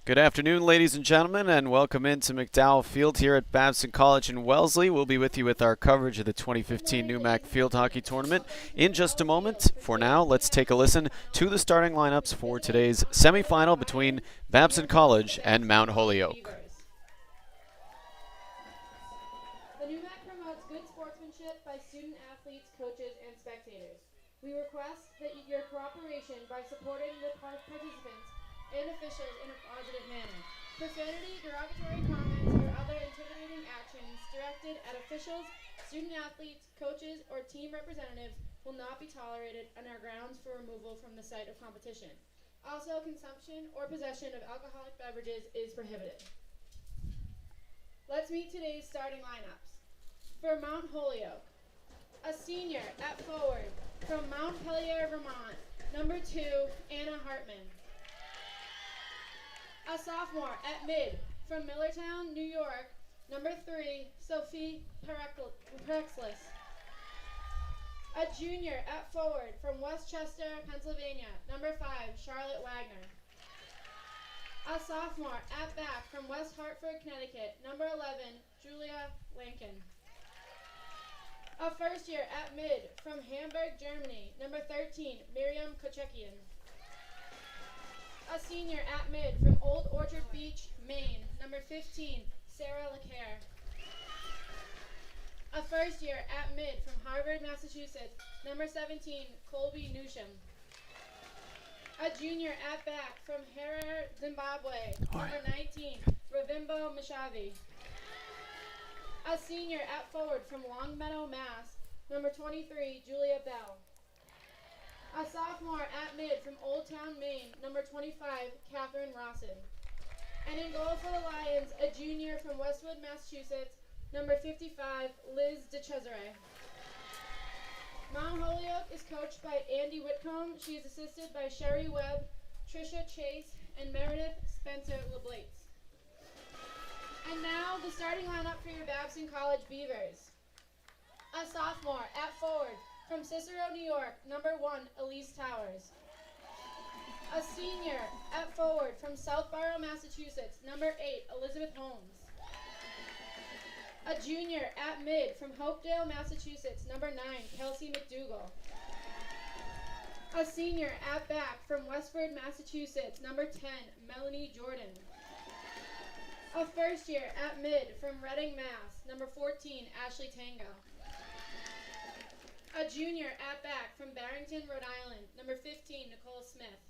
Good afternoon, ladies and gentlemen, and welcome into MacDowell Field here at Babson College in Wellesley. We'll be with you with our coverage of the 2015 NEWMAC Field Hockey Tournament in just a moment. For now, let's take a listen to the starting lineups for today's semifinal between Babson College and Mount Holyoke. The NEWMAC promotes good sportsmanship by student athletes, coaches, and spectators. We request that your cooperation by supporting the participants and officials in a positive manner. Profanity, derogatory comments, or other intimidating actions directed at officials, student athletes, coaches, or team representatives will not be tolerated and are grounds for removal from the site of competition. Also, consumption or possession of alcoholic beverages is prohibited. Let's meet today's starting lineups. For Mount Holyoke, a senior at forward from Mount Holyoke, Vermont, number 2, Anna Hartman. A sophomore at mid from Millertown, New York, number 3, Sophie Perexlis. A junior at forward from Westchester, Pennsylvania, number 5, Charlotte Wagner. A sophomore at back from West Hartford, Connecticut, number 11, Julia Lankin. A first year at mid from Hamburg, Germany, number 13, Miriam Kochekian. A senior at mid from Old Orchard Beach, Maine, number 15, Sarah LeCaire. A first year at mid from Harvard, Massachusetts, number 17, Colby Newsham. A junior at back from Harare, Zimbabwe, number 19, Ruvimbo Mushavi. A senior at forward from Longmeadow, Mass, number 23, Julia Bell. A sophomore at mid from Old Town, Maine, number 25, Catherine Rawson. And in goal for the Lions, a junior from Westwood, Massachusetts, number 55, Liz DeCesare. Mount Holyoke is coached by Andy Whitcomb. She is assisted by Sherry Webb, Tricia Chase, and Meredith Spencer LeBlates. And now, the starting lineup for your Babson College Beavers. A sophomore at forward from Cicero, New York, number 1, Elise Towers. A senior at forward from Southborough, Massachusetts, number 8, Elizabeth Holmes. A junior at mid from Hopedale, Massachusetts, number 9, Kelsey McDougall. A senior at back from Westford, Massachusetts, number 10, Melanie Jordan. A first year at mid from Reading, Mass, number 14, Ashley Tango. A junior at back from Barrington, Rhode Island, number 15, Nicole Smith.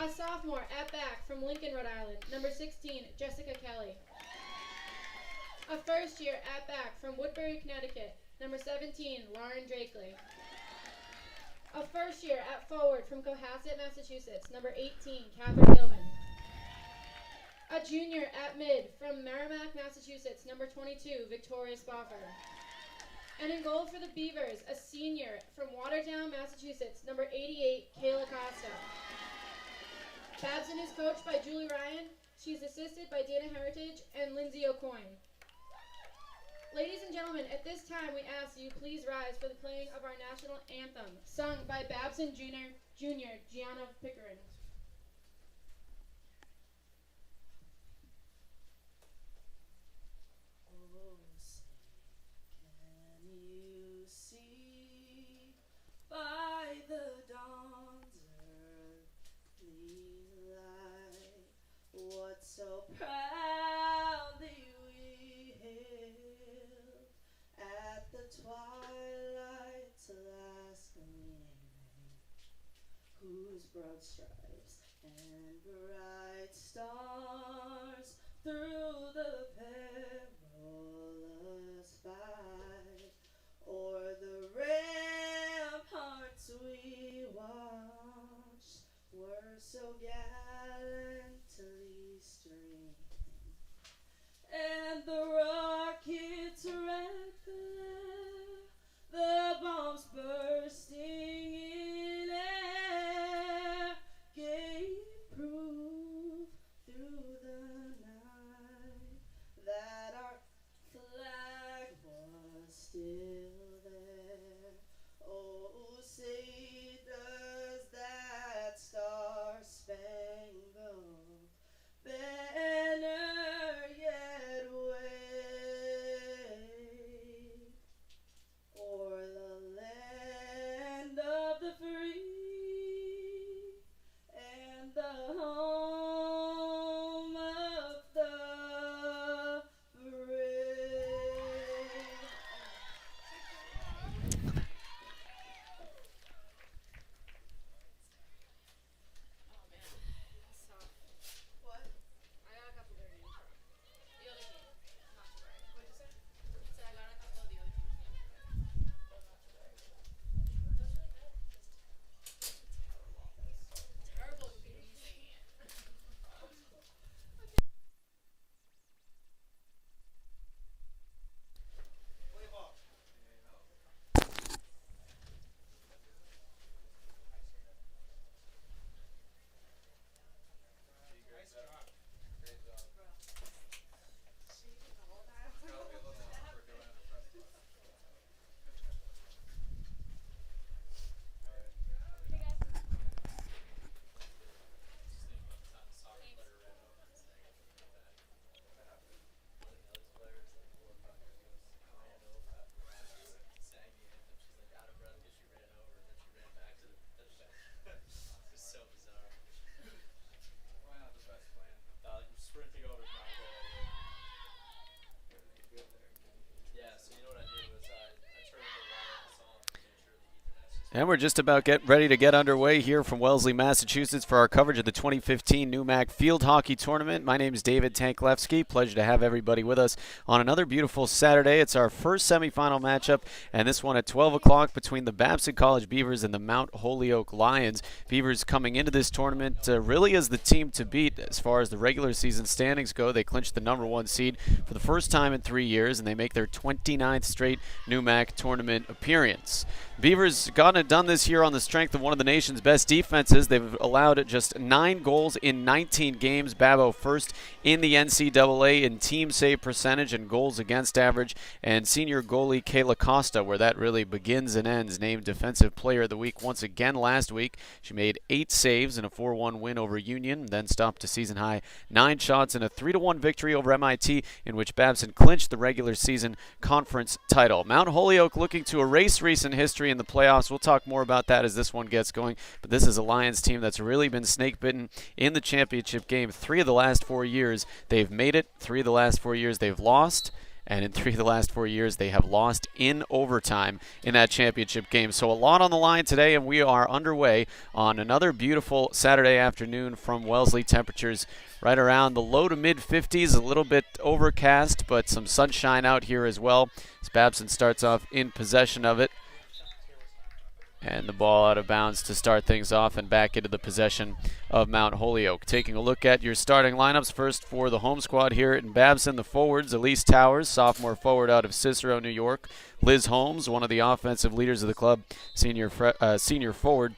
A sophomore at back from Lincoln, Rhode Island, number 16, Jessica Kelly. A first year at back from Woodbury, Connecticut, number 17, Lauren Drakely. A first year at forward from Cohasset, Massachusetts, number 18, Catherine Gilman. A junior at mid from Merrimack, Massachusetts, number 22, Victoria Spofford. And in goal for the Beavers, a senior from Watertown, Massachusetts, number 88, Kayla Costa. Babson is coached by Julie Ryan. She is assisted by Dana Heritage and Lindsay O'Coin. Ladies and gentlemen, at this time we ask you please rise for the playing of our national anthem, sung by Babson Junior Gianna Pickering. By the dawn's early light, what so proudly we hailed at the twilight's last gleaming, whose broad stripes and bright stars through the perilous fight o'er the ramparts we watched were so gallantly streaming, and the rockets' red glare, the bombs bursting in air, gave proof through the night that our flag was still there. Oh, say does that star-spangled And we're just about ready to get underway here from Wellesley, Massachusetts for our coverage of the 2015 NEWMAC Field Hockey Tournament. My name is David Tanklevsky. Pleasure to have everybody with us on another beautiful Saturday. It's our first semifinal matchup, and this one at 12 o'clock between the Babson College Beavers and the Mount Holyoke Lions. Beavers coming into this tournament really as the team to beat as far as the regular season standings go. They clinched the #1 seed for the first time in 3 years, and they make their 29th straight NEWMAC tournament appearance. Beavers gotten it done this year on the strength of one of the nation's best defenses. They've allowed just 9 goals in 19 games. Babbo first in the NCAA in team save percentage and goals against average. And senior goalie Kayla Costa, where that really begins and ends, named Defensive Player of the Week once again last week. She made 8 saves in a 4-1 win over Union, then stopped a season-high 9 shots in a 3-1 victory over MIT, in which Babson clinched the regular season conference title. Mount Holyoke looking to erase recent history in the playoffs. We'll talk more about that as this one gets going, but this is a Lions team that's really been snake-bitten in the championship game. 3 of the last 4 years they've made it, 3 of the last 4 years they've lost, and in 3 of the last 4 years they have lost in overtime in that championship game. So a lot on the line today, and we are underway on another beautiful Saturday afternoon from Wellesley. Temperatures right around the low to mid-50s, a little bit overcast, but some sunshine out here as well as Babson starts off in possession of it. And the ball out of bounds to start things off and back into the possession of Mount Holyoke. Taking a look at your starting lineups first for the home squad here in Babson. The forwards, Elise Towers, sophomore forward out of Cicero, New York. Liz Holmes, one of the offensive leaders of the club, senior forward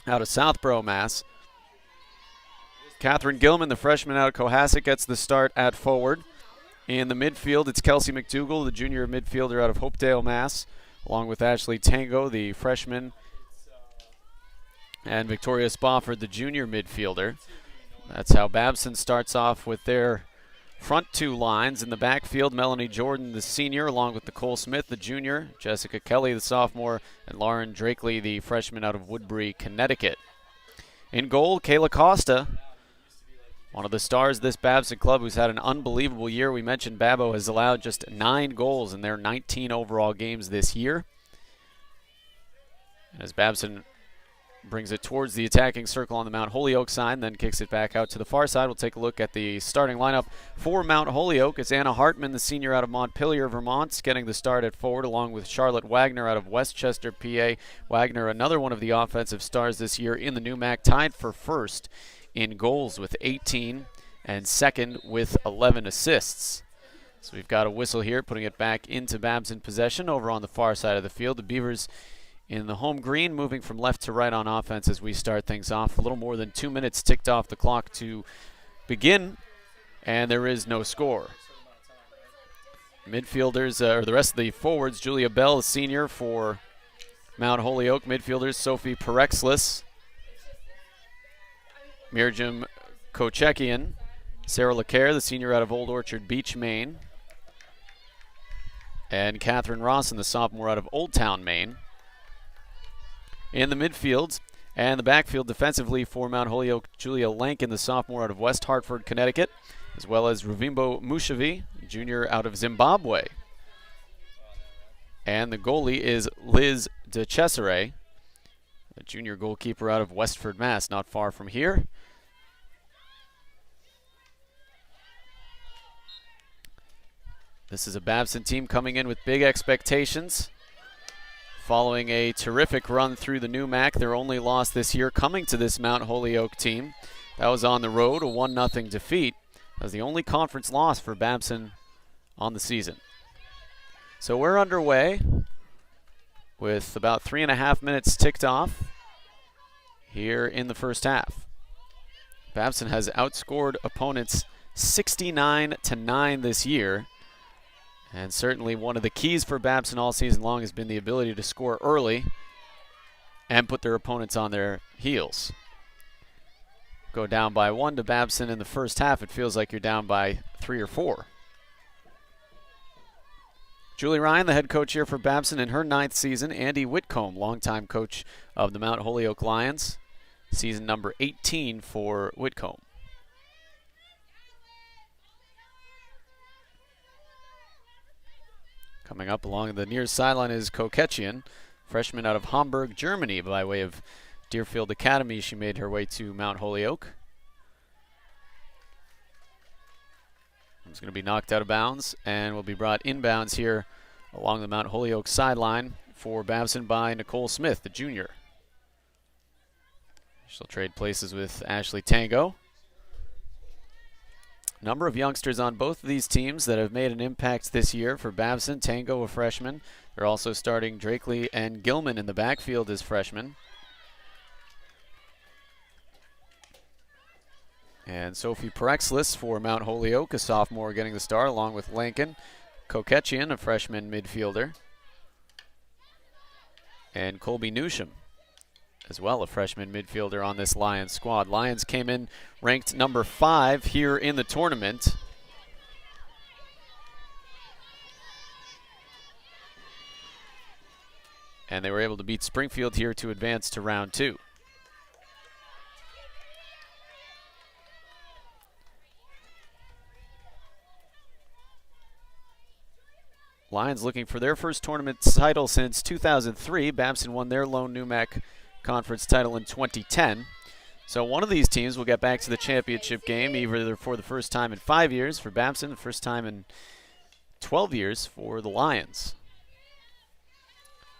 out of Southborough, Mass. Catherine Gilman, the freshman out of Cohasset, gets the start at forward. In the midfield, it's Kelsey McDougall, the junior midfielder out of Hopedale, Mass, along with Ashley Tango, the freshman, and Victoria Spofford, the junior midfielder. That's how Babson starts off with their front 2 lines. In the backfield, Melanie Jordan, the senior, along with Nicole Smith, the junior, Jessica Kelly, the sophomore, and Lauren Drakely, the freshman out of Woodbury, Connecticut. In goal, Kayla Costa, one of the stars of this Babson club, who's had an unbelievable year. We mentioned Babbo has allowed just 9 goals in their 19 overall games this year. As Babson brings it towards the attacking circle on the Mount Holyoke side, then kicks it back out to the far side. We'll take a look at the starting lineup for Mount Holyoke. It's Anna Hartman, the senior out of Montpelier, Vermont, getting the start at forward, along with Charlotte Wagner out of Westchester, PA. Wagner, another one of the offensive stars this year in the NEWMAC, tied for first in goals with 18 and second with 11 assists. So we've got a whistle here, putting it back into Babson possession over on the far side of the field. The Beavers in the home green, moving from left to right on offense as we start things off. A little more than 2 minutes ticked off the clock to begin, and there is no score. Midfielders, or the rest of the forwards, Julia Bell, the senior for Mount Holyoke. Midfielders, Sophie Perexlis, Mirjam Kochekian, Sarah LeCaire, the senior out of Old Orchard Beach, Maine, and Catherine Rawson, the sophomore out of Old Town, Maine. In the midfield and the backfield defensively for Mount Holyoke, Julia Lankin, the sophomore out of West Hartford, Connecticut, as well as Ruvimbo Mushavi, junior out of Zimbabwe. And the goalie is Liz DeCesare, a junior goalkeeper out of Westford, Mass, not far from here. This is a Babson team coming in with big expectations, following a terrific run through the NEWMAC. Their only loss this year coming to this Mount Holyoke team. That was on the road, a 1-0 defeat. That was the only conference loss for Babson on the season. So we're underway with about 3.5 minutes ticked off here in the first half. Babson has outscored opponents 69-9 this year. And certainly one of the keys for Babson all season long has been the ability to score early and put their opponents on their heels. Go down by 1 to Babson in the first half, it feels like you're down by 3 or 4. Julie Ryan, the head coach here for Babson in her 9th season. Andy Whitcomb, longtime coach of the Mount Holyoke Lions. Season number 18 for Whitcomb. Coming up along the near sideline is Kokechian freshman out of Hamburg, Germany, by way of Deerfield Academy. She made her way to Mount Holyoke. It's going to be knocked out of bounds and will be brought inbounds here along the Mount Holyoke sideline for Babson by Nicole Smith, the junior. She'll trade places with Ashley Tango. Number of youngsters on both of these teams that have made an impact this year. For Babson, Tango, a freshman. They're also starting Drakely and Gilman in the backfield as freshmen. And Sophie Perexlis for Mount Holyoke, a sophomore, getting the start, along with Lankin Koketchian, a freshman midfielder. And Colby Newsham, as well, a freshman midfielder on this Lions squad. Lions came in ranked number 5 here in the tournament. And they were able to beat Springfield here to advance to round 2. Lions looking for their first tournament title since 2003. Babson won their lone NEWMAC conference title in 2010. So one of these teams will get back to the championship game, either for the first time in 5 years for Babson, the first time in 12 years for the Lions.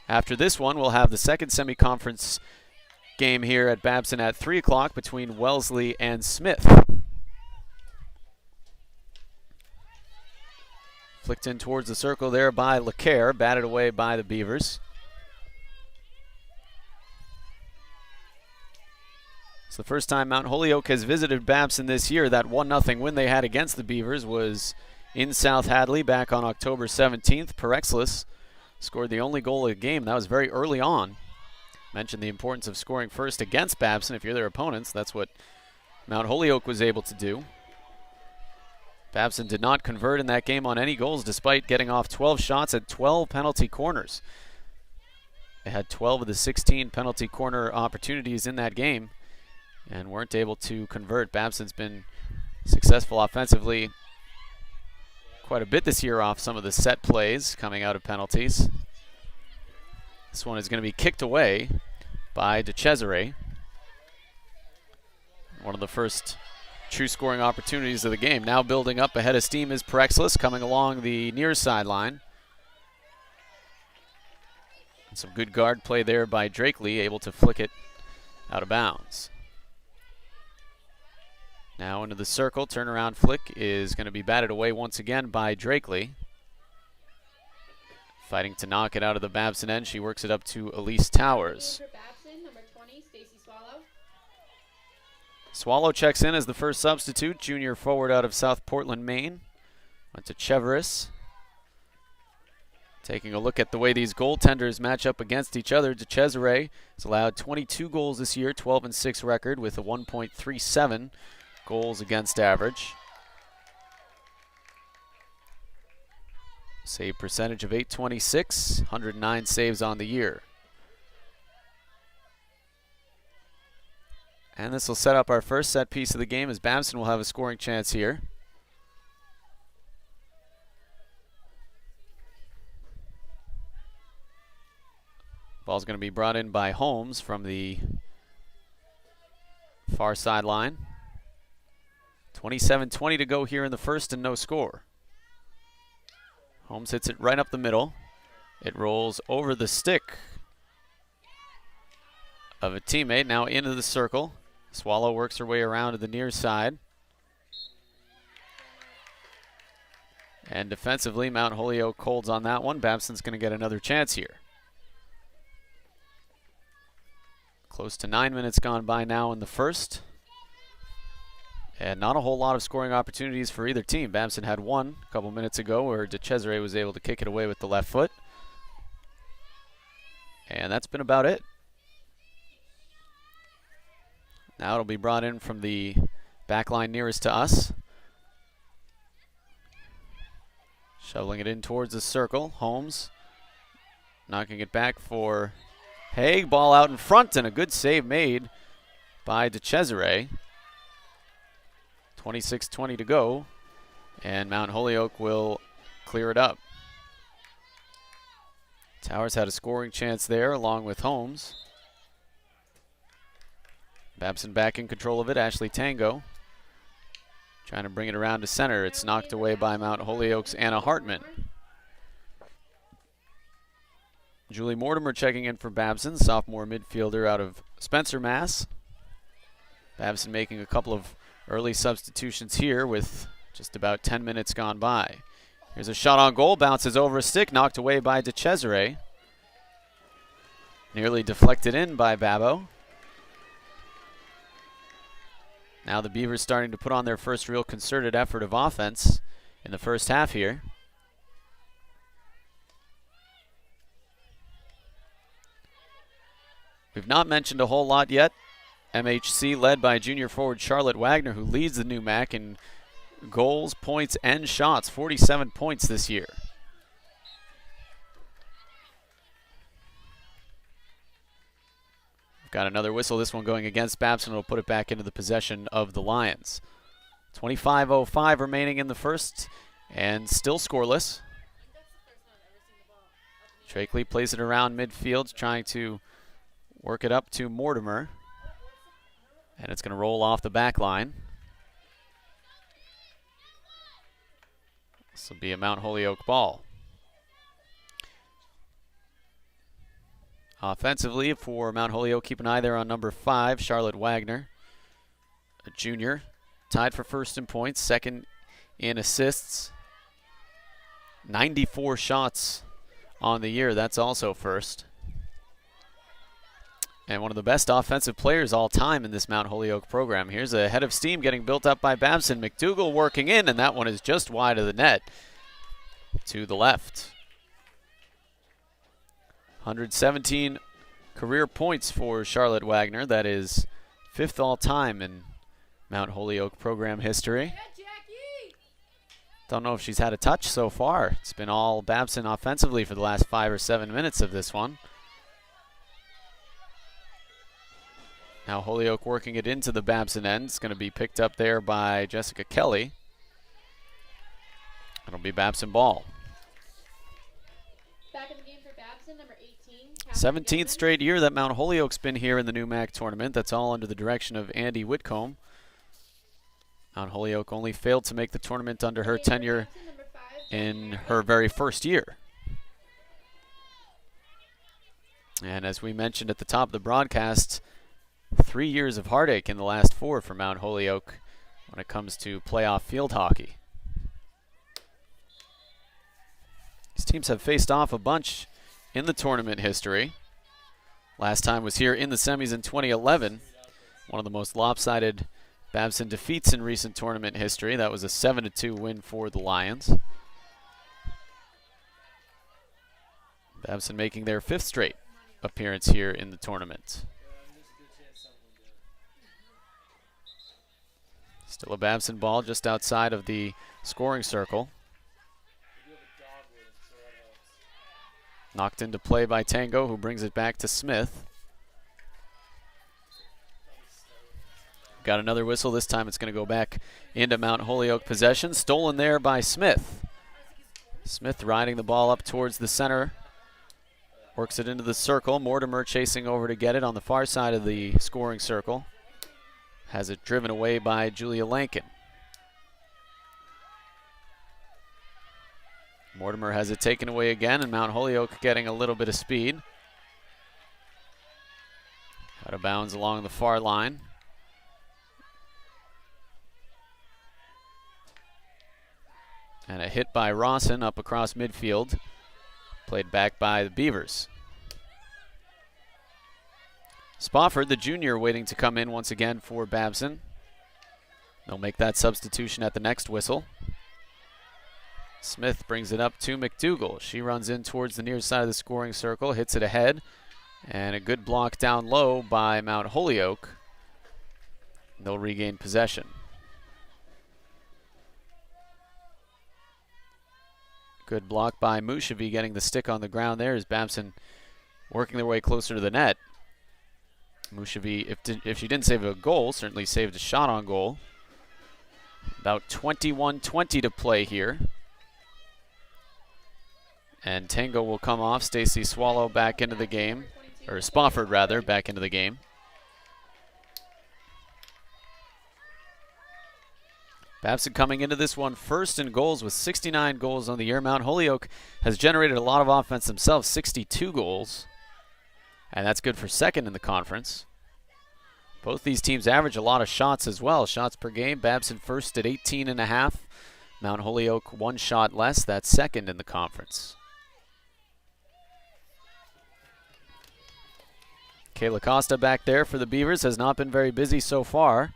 After this one, we'll have the second semi-conference game here at Babson at 3 o'clock between Wellesley and Smith. Flicked in towards the circle there by LeCaire, batted away by the Beavers. It's the first time Mount Holyoke has visited Babson this year. That 1-0 win they had against the Beavers was in South Hadley back on October 17th. Perexlis scored the only goal of the game. That was very early on. Mentioned the importance of scoring first against Babson if you're their opponents. That's what Mount Holyoke was able to do. Babson did not convert in that game on any goals despite getting off 12 shots at 12 penalty corners. They had 12 of the 16 penalty corner opportunities in that game and weren't able to convert. Babson's been successful offensively quite a bit this year off some of the set plays coming out of penalties. This one is going to be kicked away by DeCesare. One of the first true scoring opportunities of the game. Now building up ahead of steam is Perexlis coming along the near sideline. And some good guard play there by Drakely, able to flick it out of bounds. Now into the circle, turnaround flick is going to be batted away once again by Drakely. Fighting to knock it out of the Babson end. She works it up to Elise Towers. Swallow checks in as the first substitute, junior forward out of South Portland, Maine. Went to Cheveris. Taking a look at the way these goaltenders match up against each other, DeCesare has allowed 22 goals this year, 12-6 record with a 1.37 goals against average. Save percentage of .826, 109 saves on the year. And this will set up our first set piece of the game as Babson will have a scoring chance here. Ball's going to be brought in by Holmes from the far sideline. 27:20 to go here in the first and no score. Holmes hits it right up the middle. It rolls over the stick of a teammate, now into the circle. Swallow works her way around to the near side. And defensively, Mount Holyoke holds on that one. Babson's going to get another chance here. Close to 9 minutes gone by now in the first. And not a whole lot of scoring opportunities for either team. Babson had one a couple minutes ago where DeCesare was able to kick it away with the left foot. And that's been about it. Now it'll be brought in from the back line nearest to us. Shoveling it in towards the circle. Holmes knocking it back for Haig. Ball out in front and a good save made by DeCesare. 26:20 to go. And Mount Holyoke will clear it up. Towers had a scoring chance there along with Holmes. Babson back in control of it. Ashley Tango trying to bring it around to center. It's knocked away by Mount Holyoke's Anna Hartman. Julie Mortimer checking in for Babson, sophomore midfielder out of Spencer, Mass. Babson making a couple of early substitutions here with just about 10 minutes gone by. Here's a shot on goal, bounces over a stick, knocked away by DeCesare. Nearly deflected in by Babbo. Now the Beavers starting to put on their first real concerted effort of offense in the first half here. We've not mentioned a whole lot yet. MHC led by junior forward Charlotte Wagner, who leads the NEWMAC in goals, points, and shots. 47 points this year. We've got another whistle. This one going against Babson. Will put it back into the possession of the Lions. 25:05 remaining in the first, and still scoreless. Trakely plays it around midfield, trying to work it up to Mortimer. And it's going to roll off the back line. This will be a Mount Holyoke ball. Offensively for Mount Holyoke, keep an eye there on number 5, Charlotte Wagner, a junior, tied for first in points, second in assists. 94 shots on the year, that's also first. And one of the best offensive players all time in this Mount Holyoke program. Here's a head of steam getting built up by Babson. McDougall working in, and that one is just wide of the net to the left. 117 career points for Charlotte Wagner. That is 5th all time in Mount Holyoke program history. Don't know if she's had a touch so far. It's been all Babson offensively for the last 5 or 7 minutes of this one. Now Holyoke working it into the Babson end. It's going to be picked up there by Jessica Kelly. It'll be Babson ball. Back in the game for Babson, number 18. 17th straight year that Mount Holyoke's been here in the NEWMAC tournament. That's all under the direction of Andy Whitcomb. Mount Holyoke only failed to make the tournament under her tenure in her very first year. And as we mentioned at the top of the broadcast, 3 years of heartache in the last 4 for Mount Holyoke when it comes to playoff field hockey. These teams have faced off a bunch in the tournament history. Last time was here in the semis in 2011. One of the most lopsided Babson defeats in recent tournament history. That was a 7-2 win for the Lions. Babson making their 5th straight appearance here in the tournament. Still a Babson ball just outside of the scoring circle. Knocked into play by Tango, who brings it back to Smith. Got another whistle. This time it's going to go back into Mount Holyoke possession. Stolen there by Smith. Smith riding the ball up towards the center. Works it into the circle. Mortimer chasing over to get it on the far side of the scoring circle. Has it driven away by Julia Lankin. Mortimer has it taken away again, and Mount Holyoke getting a little bit of speed. Out of bounds along the far line. And a hit by Rawson up across midfield. Played back by the Beavers. Spofford, the junior, waiting to come in once again for Babson. They'll make that substitution at the next whistle. Smith brings it up to McDougall. She runs in towards the near side of the scoring circle, hits it ahead, and a good block down low by Mount Holyoke. They'll regain possession. Good block by Mushavi, getting the stick on the ground there as Babson working their way closer to the net. Mushavi, if she didn't save a goal, certainly saved a shot on goal. About 21:20 to play here. And Tango will come off. Stacy Swallow back into the game, or Spofford rather, back into the game. Babson coming into this one first in goals with 69 goals on the year. Mount Holyoke has generated a lot of offense themselves, 62 goals. And that's good for second in the conference. Both these teams average a lot of shots as well. Shots per game. Babson first at 18.5. Mount Holyoke 1 shot less. That's second in the conference. Kayla Costa back there for the Beavers has not been very busy so far.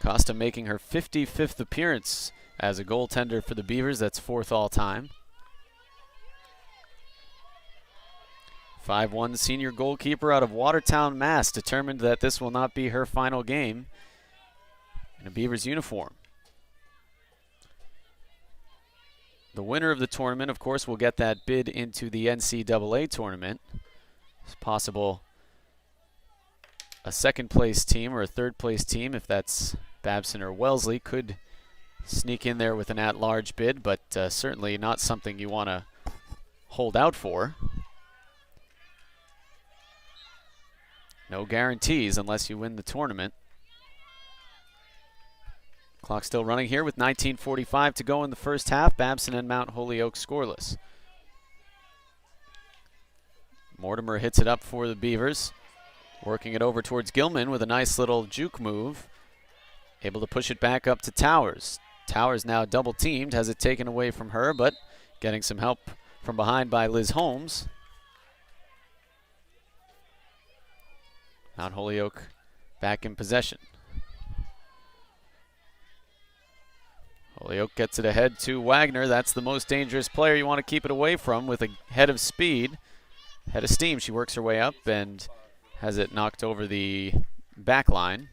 Costa making her 55th appearance as a goaltender for the Beavers. That's 4th all time. 5'1" senior goalkeeper out of Watertown, Mass. Determined that this will not be her final game in a Beavers uniform. The winner of the tournament, of course, will get that bid into the NCAA tournament. It's possible a second-place team or a third-place team, if that's Babson or Wellesley, could sneak in there with an at-large bid, but certainly not something you want to hold out for. No guarantees unless you win the tournament. Clock still running here with 19:45 to go in the first half. Babson and Mount Holyoke scoreless. Mortimer hits it up for the Beavers. Working it over towards Gilman with a nice little juke move. Able to push it back up to Towers. Towers now double teamed, has it taken away from her, but getting some help from behind by Liz Holmes. Mount Holyoke back in possession. Holyoke gets it ahead to Wagner. That's the most dangerous player you want to keep it away from with a head of speed. Head of steam. She works her way up and has it knocked over the back line.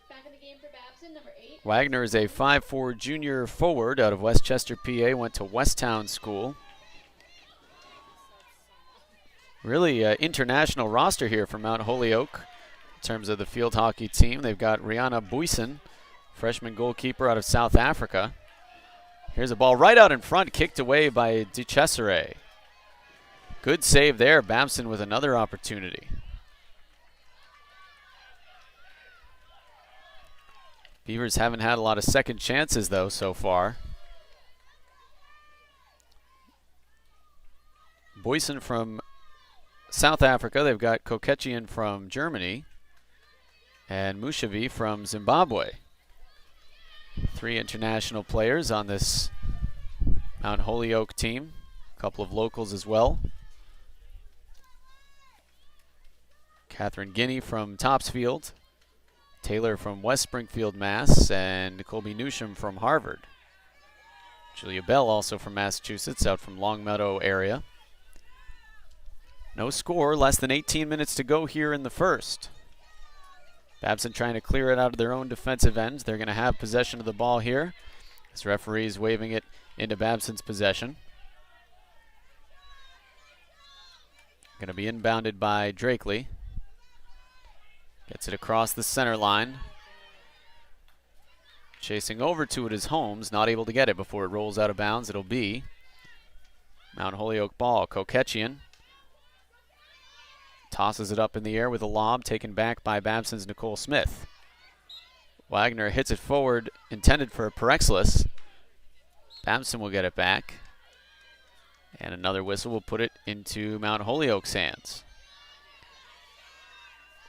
Back in the game for Babson, number 8. Wagner is a 5'4" junior forward out of Westchester, PA. Went to Westtown School. Really international roster here for Mount Holyoke in terms of the field hockey team. They've got Rihanna Buisen, freshman goalkeeper out of South Africa. Here's a ball right out in front, kicked away by Duchesseray. Good save there. Babson with another opportunity. Beavers haven't had a lot of second chances, though, so far. Buisen from South Africa. They've got Kokechian from Germany and Mushavi from Zimbabwe. 3 international players on this Mount Holyoke team. A couple of locals as well. Catherine Guinea from Topsfield. Taylor from West Springfield, Mass. And Colby Newsham from Harvard. Julia Bell also from Massachusetts, out from Longmeadow area. No score, less than 18 minutes to go here in the first. Babson trying to clear it out of their own defensive ends. They're going to have possession of the ball here. This referee is waving it into Babson's possession. Going to be inbounded by Drakely. Gets it across the center line. Chasing over to it is Holmes, not able to get it before it rolls out of bounds. It'll be Mount Holyoke ball. Kokechian tosses it up in the air with a lob taken back by Babson's Nicole Smith. Wagner hits it forward, intended for Perexlis. Babson will get it back. And another whistle will put it into Mount Holyoke's hands.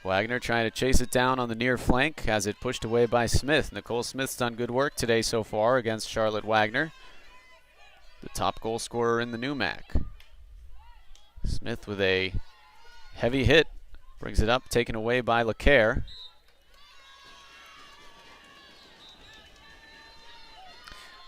Wagner trying to chase it down on the near flank, has it pushed away by Smith. Nicole Smith's done good work today so far against Charlotte Wagner, the top goal scorer in the NEWMAC. Smith with a heavy hit, brings it up, taken away by LeCaire.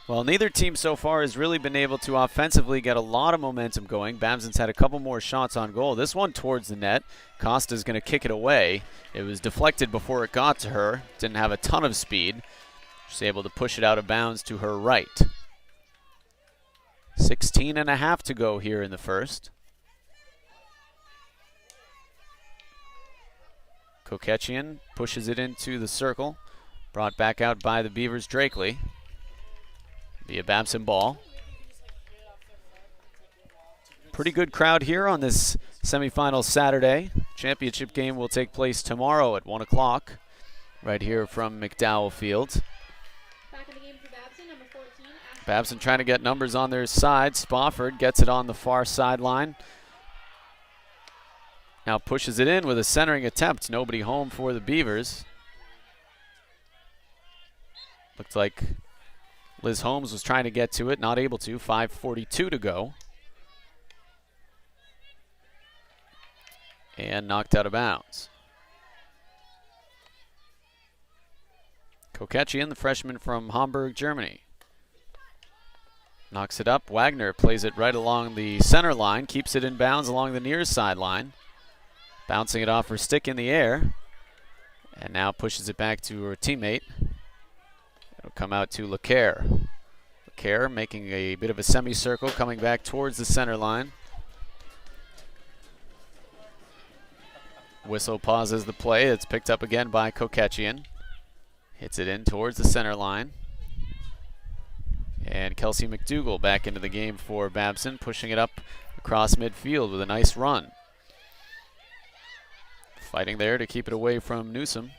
Well, neither team so far has really been able to offensively get a lot of momentum going. Babson's had a couple more shots on goal. This one towards the net. Costa's going to kick it away. It was deflected before it got to her. Didn't have a ton of speed. She's able to push it out of bounds to her right. 16.5 to go here in the first. Kokechian pushes it into the circle. Brought back out by the Beavers' Drakely. Be a Babson ball. Pretty good crowd here on this semifinal Saturday. Championship game will take place tomorrow at 1 o'clock, right here from MacDowell Field. Back in the game for Babson, number 14. Babson trying to get numbers on their side. Spofford gets it on the far sideline. Now pushes it in with a centering attempt. Nobody home for the Beavers. Looked like Liz Holmes was trying to get to it, not able to. 5:42 to go. And knocked out of bounds. Koketchian, the freshman from Hamburg, Germany. Knocks it up. Wagner plays it right along the center line, keeps it in bounds along the near sideline. Bouncing it off her stick in the air. And now pushes it back to her teammate. It'll come out to LeCaire. LeCaire making a bit of a semicircle, coming back towards the center line. Whistle pauses the play. It's picked up again by Koketchian. Hits it in towards the center line. And Kelsey McDougall back into the game for Babson, pushing it up across midfield with a nice run. Fighting there to keep it away from Newsom.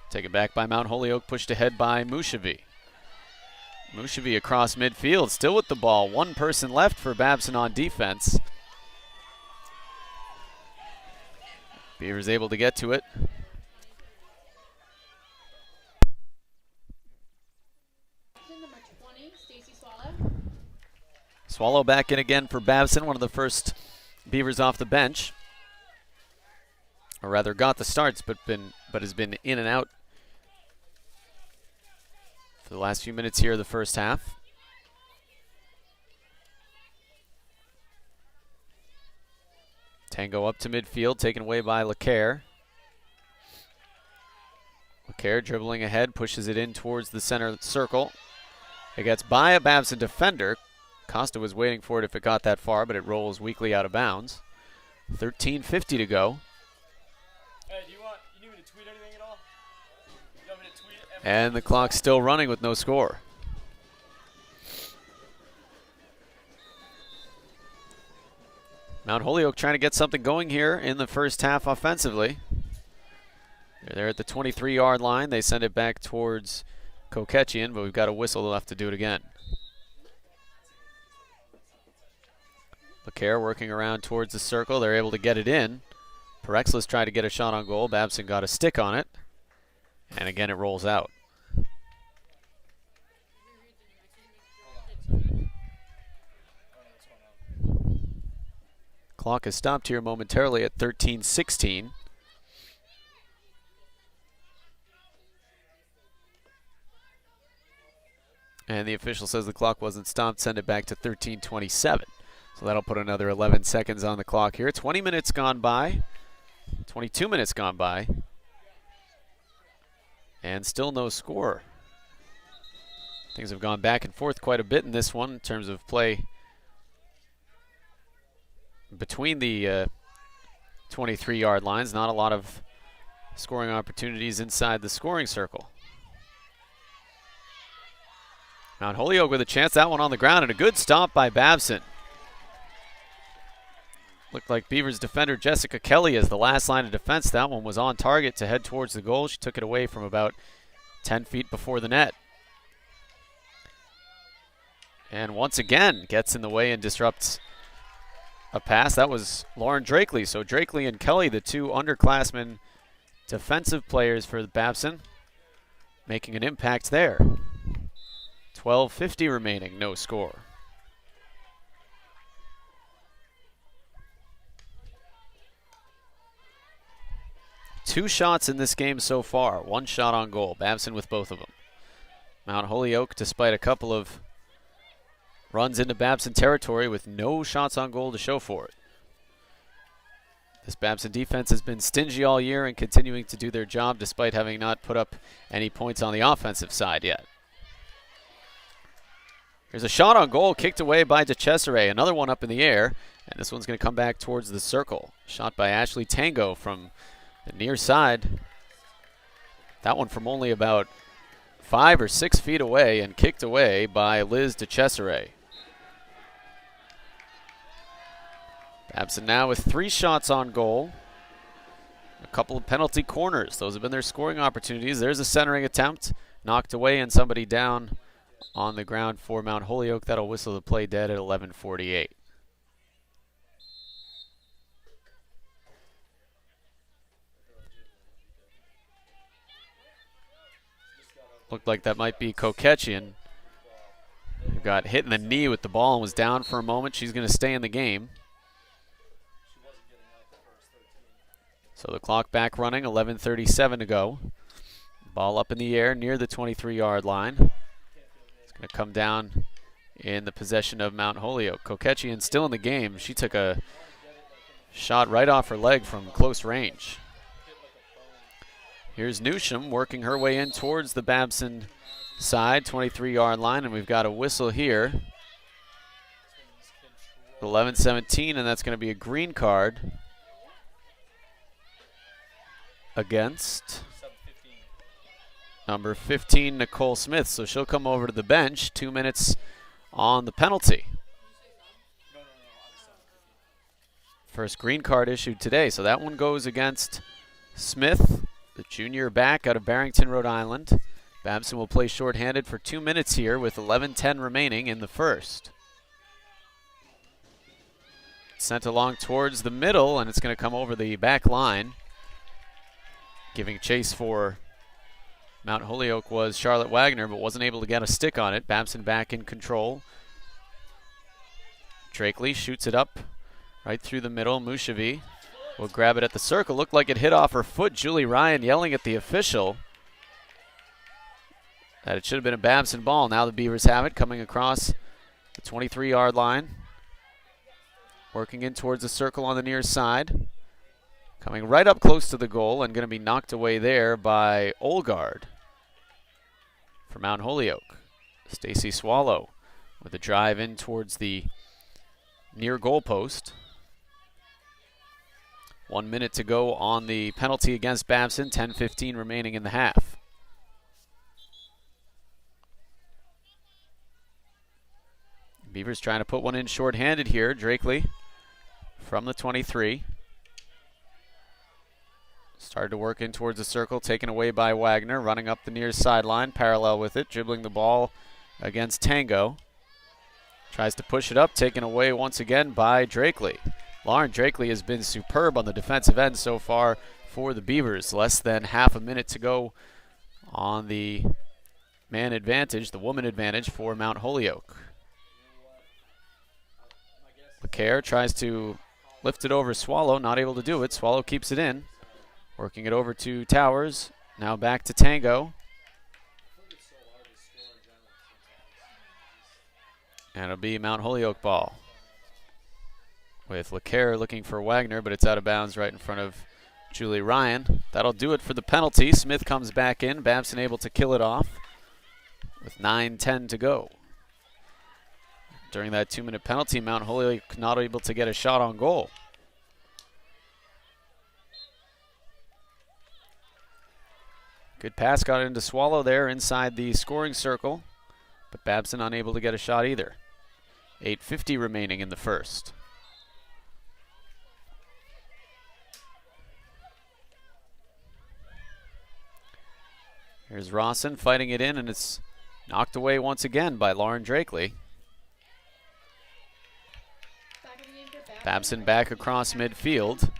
Taken back by Mount Holyoke, pushed ahead by Mushavi. Mushavi across midfield, still with the ball. One person left for Babson on defense. Beavers able to get to it. Number 20, Stacy Swallow. Swallow back in again for Babson, one of the first Beavers off the bench. Or rather got the starts, but has been in and out for the last few minutes here of the first half. Tango up to midfield, taken away by LeCaire. LeCaire dribbling ahead, pushes it in towards the center circle. It gets by a Babson defender. Costa was waiting for it if it got that far, but it rolls weakly out of bounds. 13:50 to go. Hey, you need me to tweet anything at all? You want me to tweet And the clock's still running with no score. Mount Holyoke trying to get something going here in the first half offensively. They're there at the 23-yard line. They send it back towards Koketchian, but we've got a whistle left to do it again. LeCaire working around towards the circle. They're able to get it in. Perexlis tried to get a shot on goal. Babson got a stick on it. And again, it rolls out. Clock has stopped here momentarily at 13:16. And the official says the clock wasn't stopped. Send it back to 13:27. So that'll put another 11 seconds on the clock here. 20 minutes gone by. 22 minutes gone by. And still no score. Things have gone back and forth quite a bit in this one in terms of play between the 23-yard lines. Not a lot of scoring opportunities inside the scoring circle. Mount Holyoke with a chance. That one on the ground, and a good stop by Babson. Looked like Beavers defender Jessica Kelly as the last line of defense. That one was on target to head towards the goal. She took it away from about 10 feet before the net. And once again gets in the way and disrupts a pass. That was Lauren Drakely. So Drakely and Kelly, the two underclassmen defensive players for Babson, making an impact there. 12:50 remaining, no score. Two shots in this game so far. One shot on goal. Babson with both of them. Mount Holyoke, despite a couple of runs into Babson territory with no shots on goal to show for it. This Babson defense has been stingy all year and continuing to do their job despite having not put up any points on the offensive side yet. Here's a shot on goal, kicked away by DeCesare. Another one up in the air, and this one's going to come back towards the circle. Shot by Ashley Tango from the near side. That one from only about 5 or 6 feet away and kicked away by Liz DeCesare. Babson now with 3 shots on goal. A couple of penalty corners. Those have been their scoring opportunities. There's a centering attempt. Knocked away and somebody down on the ground for Mount Holyoke. That'll whistle the play dead at 11:48. Looked like that might be Kokechian, who got hit in the knee with the ball and was down for a moment. She's going to stay in the game. So the clock back running, 11:37 to go. Ball up in the air near the 23-yard line. It's going to come down in the possession of Mount Holyoke. Kokechian still in the game. She took a shot right off her leg from close range. Here's Newsham working her way in towards the Babson side, 23-yard line, and we've got a whistle here. 11:17, and that's going to be a green card against number 15, Nicole Smith. So she'll come over to the bench. 2 minutes on the penalty. First green card issued today. So that one goes against Smith, the junior back out of Barrington, Rhode Island. Babson will play shorthanded for 2 minutes here with 11:10 remaining in the first. Sent along towards the middle, and it's going to come over the back line. Giving chase for Mount Holyoke was Charlotte Wagner, but wasn't able to get a stick on it. Babson back in control. Drakely shoots it up right through the middle. Mushavi will grab it at the circle. Looked like it hit off her foot. Julie Ryan yelling at the official that it should have been a Babson ball. Now the Beavers have it coming across the 23-yard line. Working in towards the circle on the near side. Coming right up close to the goal and going to be knocked away there by Olgard for Mount Holyoke. Stacy Swallow with a drive in towards the near goal post. 1 minute to go on the penalty against Babson. 10:15 remaining in the half. Beavers trying to put one in shorthanded here. Drakely from the 23. Started to work in towards the circle, taken away by Wagner, running up the near sideline, parallel with it, dribbling the ball against Tango. Tries to push it up, taken away once again by Drakely. Lauren Drakely has been superb on the defensive end so far for the Beavers. Less than half a minute to go on the man advantage, the woman advantage for Mount Holyoke. LeCaire tries to lift it over Swallow, not able to do it. Swallow keeps it in. Working it over to Towers. Now back to Tango. And it'll be Mount Holyoke ball. With LeCaire looking for Wagner, but it's out of bounds right in front of Julie Ryan. That'll do it for the penalty. Smith comes back in. Babson able to kill it off with 9:10 to go. During that 2-minute penalty, Mount Holyoke not able to get a shot on goal. Good pass got into Swallow there inside the scoring circle, but Babson unable to get a shot either. 8:50 remaining in the first. Here's Rawson fighting it in, and it's knocked away once again by Lauren Drakely. Babson back across midfield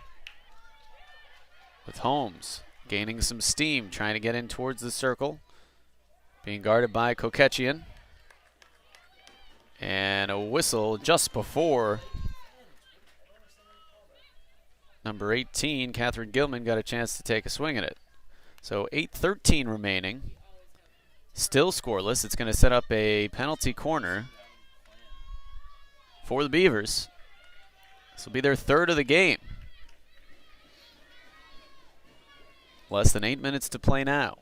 with Holmes gaining some steam, trying to get in towards the circle. Being guarded by Kokechian. And a whistle just before number 18, Catherine Gilman, got a chance to take a swing at it. So 8:13 remaining. Still scoreless. It's going to set up a penalty corner for the Beavers. This will be their third of the game. Less than 8 minutes to play now.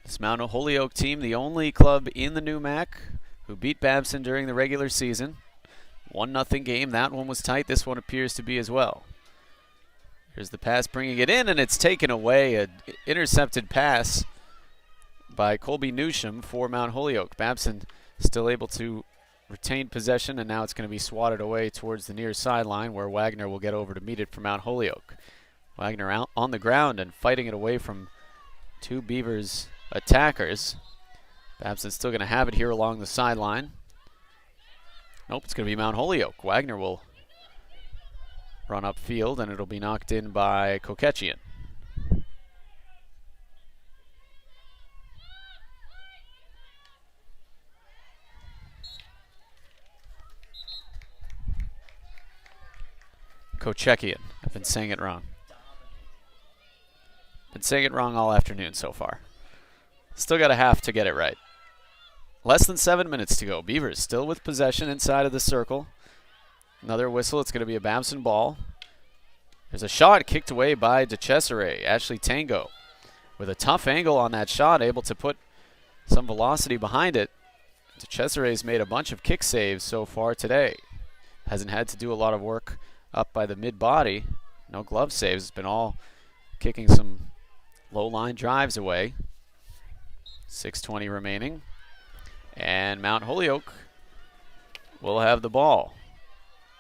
This Mount Holyoke team, the only club in the NEWMAC who beat Babson during the regular season. 1-0 game. That one was tight. This one appears to be as well. Here's the pass, bringing it in, and it's taken away. An intercepted pass by Colby Newsham for Mount Holyoke. Babson still able to retain possession, and now it's going to be swatted away towards the near sideline where Wagner will get over to meet it for Mount Holyoke. Wagner out on the ground and fighting it away from two Beavers attackers. Babson's still going to have it here along the sideline. Nope, it's going to be Mount Holyoke. Wagner will run upfield, and it'll be knocked in by Kokechian. Kochekian. I've been saying it wrong. Been saying it wrong all afternoon so far. Still got a half to get it right. Less than 7 minutes to go. Beavers still with possession inside of the circle. Another whistle. It's going to be a Babson ball. There's a shot kicked away by DeCesare. Ashley Tango with a tough angle on that shot, able to put some velocity behind it. DeCesare's made a bunch of kick saves so far today. Hasn't had to do a lot of work up by the mid-body. No glove saves. It's been all kicking some low-line drives away. 6:20 remaining. And Mount Holyoke will have the ball.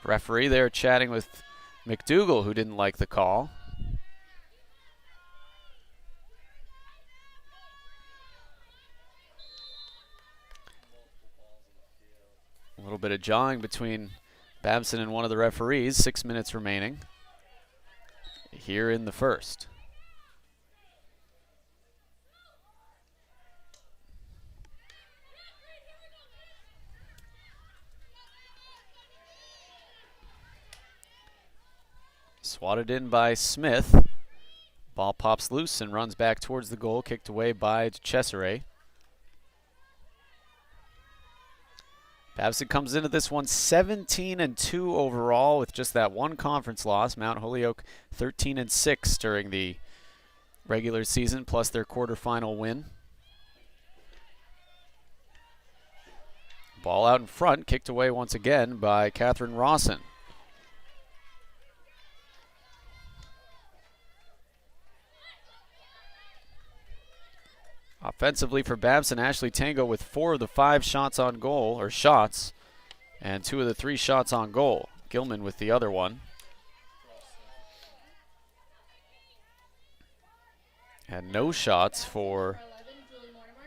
Referee there chatting with McDougal, who didn't like the call. A little bit of jawing between Babson and one of the referees. 6 minutes remaining here in the first. Swatted in by Smith. Ball pops loose and runs back towards the goal, kicked away by Cesare. Babson comes into this one 17-2 overall with just that one conference loss. Mount Holyoke 13-6 during the regular season, plus their quarterfinal win. Ball out in front, kicked away once again by Catherine Rawson. Offensively for Babson, Ashley Tango with 4 of the 5 shots on goal, or shots, and 2 of the 3 shots on goal. Gilman with the other one. And no shots for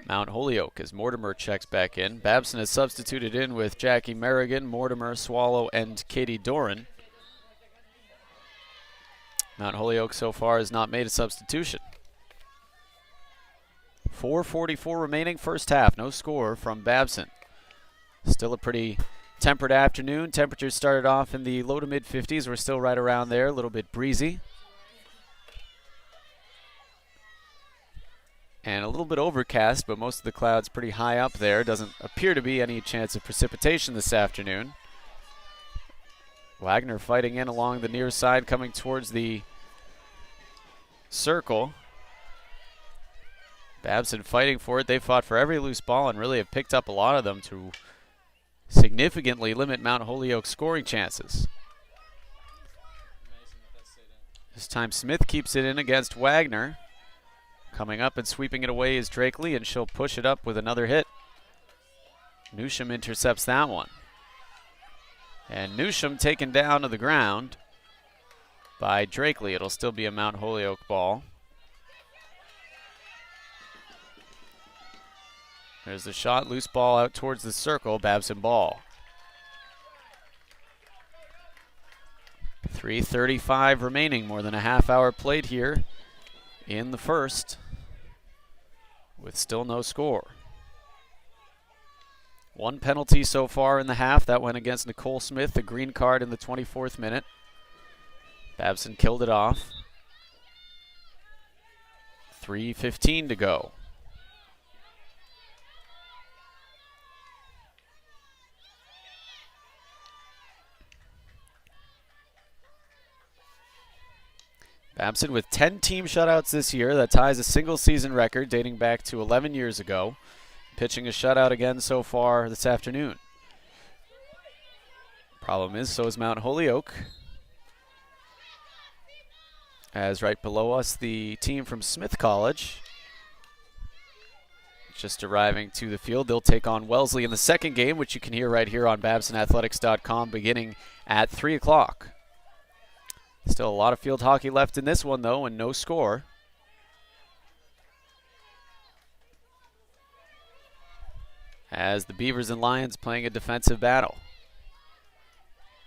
Mount Holyoke as Mortimer checks back in. Babson has substituted in with Jackie Merrigan, Mortimer, Swallow, and Katie Doran. Mount Holyoke so far has not made a substitution. 4:44 remaining first half. No score from Babson. Still a pretty tempered afternoon. Temperatures started off in the low to mid 50s. We're still right around there. A little bit breezy. And a little bit overcast, but most of the clouds pretty high up there. Doesn't appear to be any chance of precipitation this afternoon. Wagner fighting in along the near side, coming towards the circle. Babson fighting for it. They fought for every loose ball and really have picked up a lot of them to significantly limit Mount Holyoke's scoring chances. This time Smith keeps it in against Wagner. Coming up and sweeping it away is Drakely, and she'll push it up with another hit. Newsham intercepts that one. And Newsham taken down to the ground by Drakely. It'll still be a Mount Holyoke ball. There's the shot, loose ball out towards the circle, Babson ball. 3:35 remaining, more than a half hour played here in the first, with still no score. One penalty so far in the half. That went against Nicole Smith, the green card in the 24th minute. Babson killed it off. 3:15 to go. Babson with 10 team shutouts this year. That ties a single season record dating back to 11 years ago. Pitching a shutout again so far this afternoon. Problem is, so is Mount Holyoke. As right below us, the team from Smith College just arriving to the field. They'll take on Wellesley in the second game, which you can hear right here on BabsonAthletics.com beginning at 3 o'clock. Still a lot of field hockey left in this one, though, and no score. As the Beavers and Lions playing a defensive battle.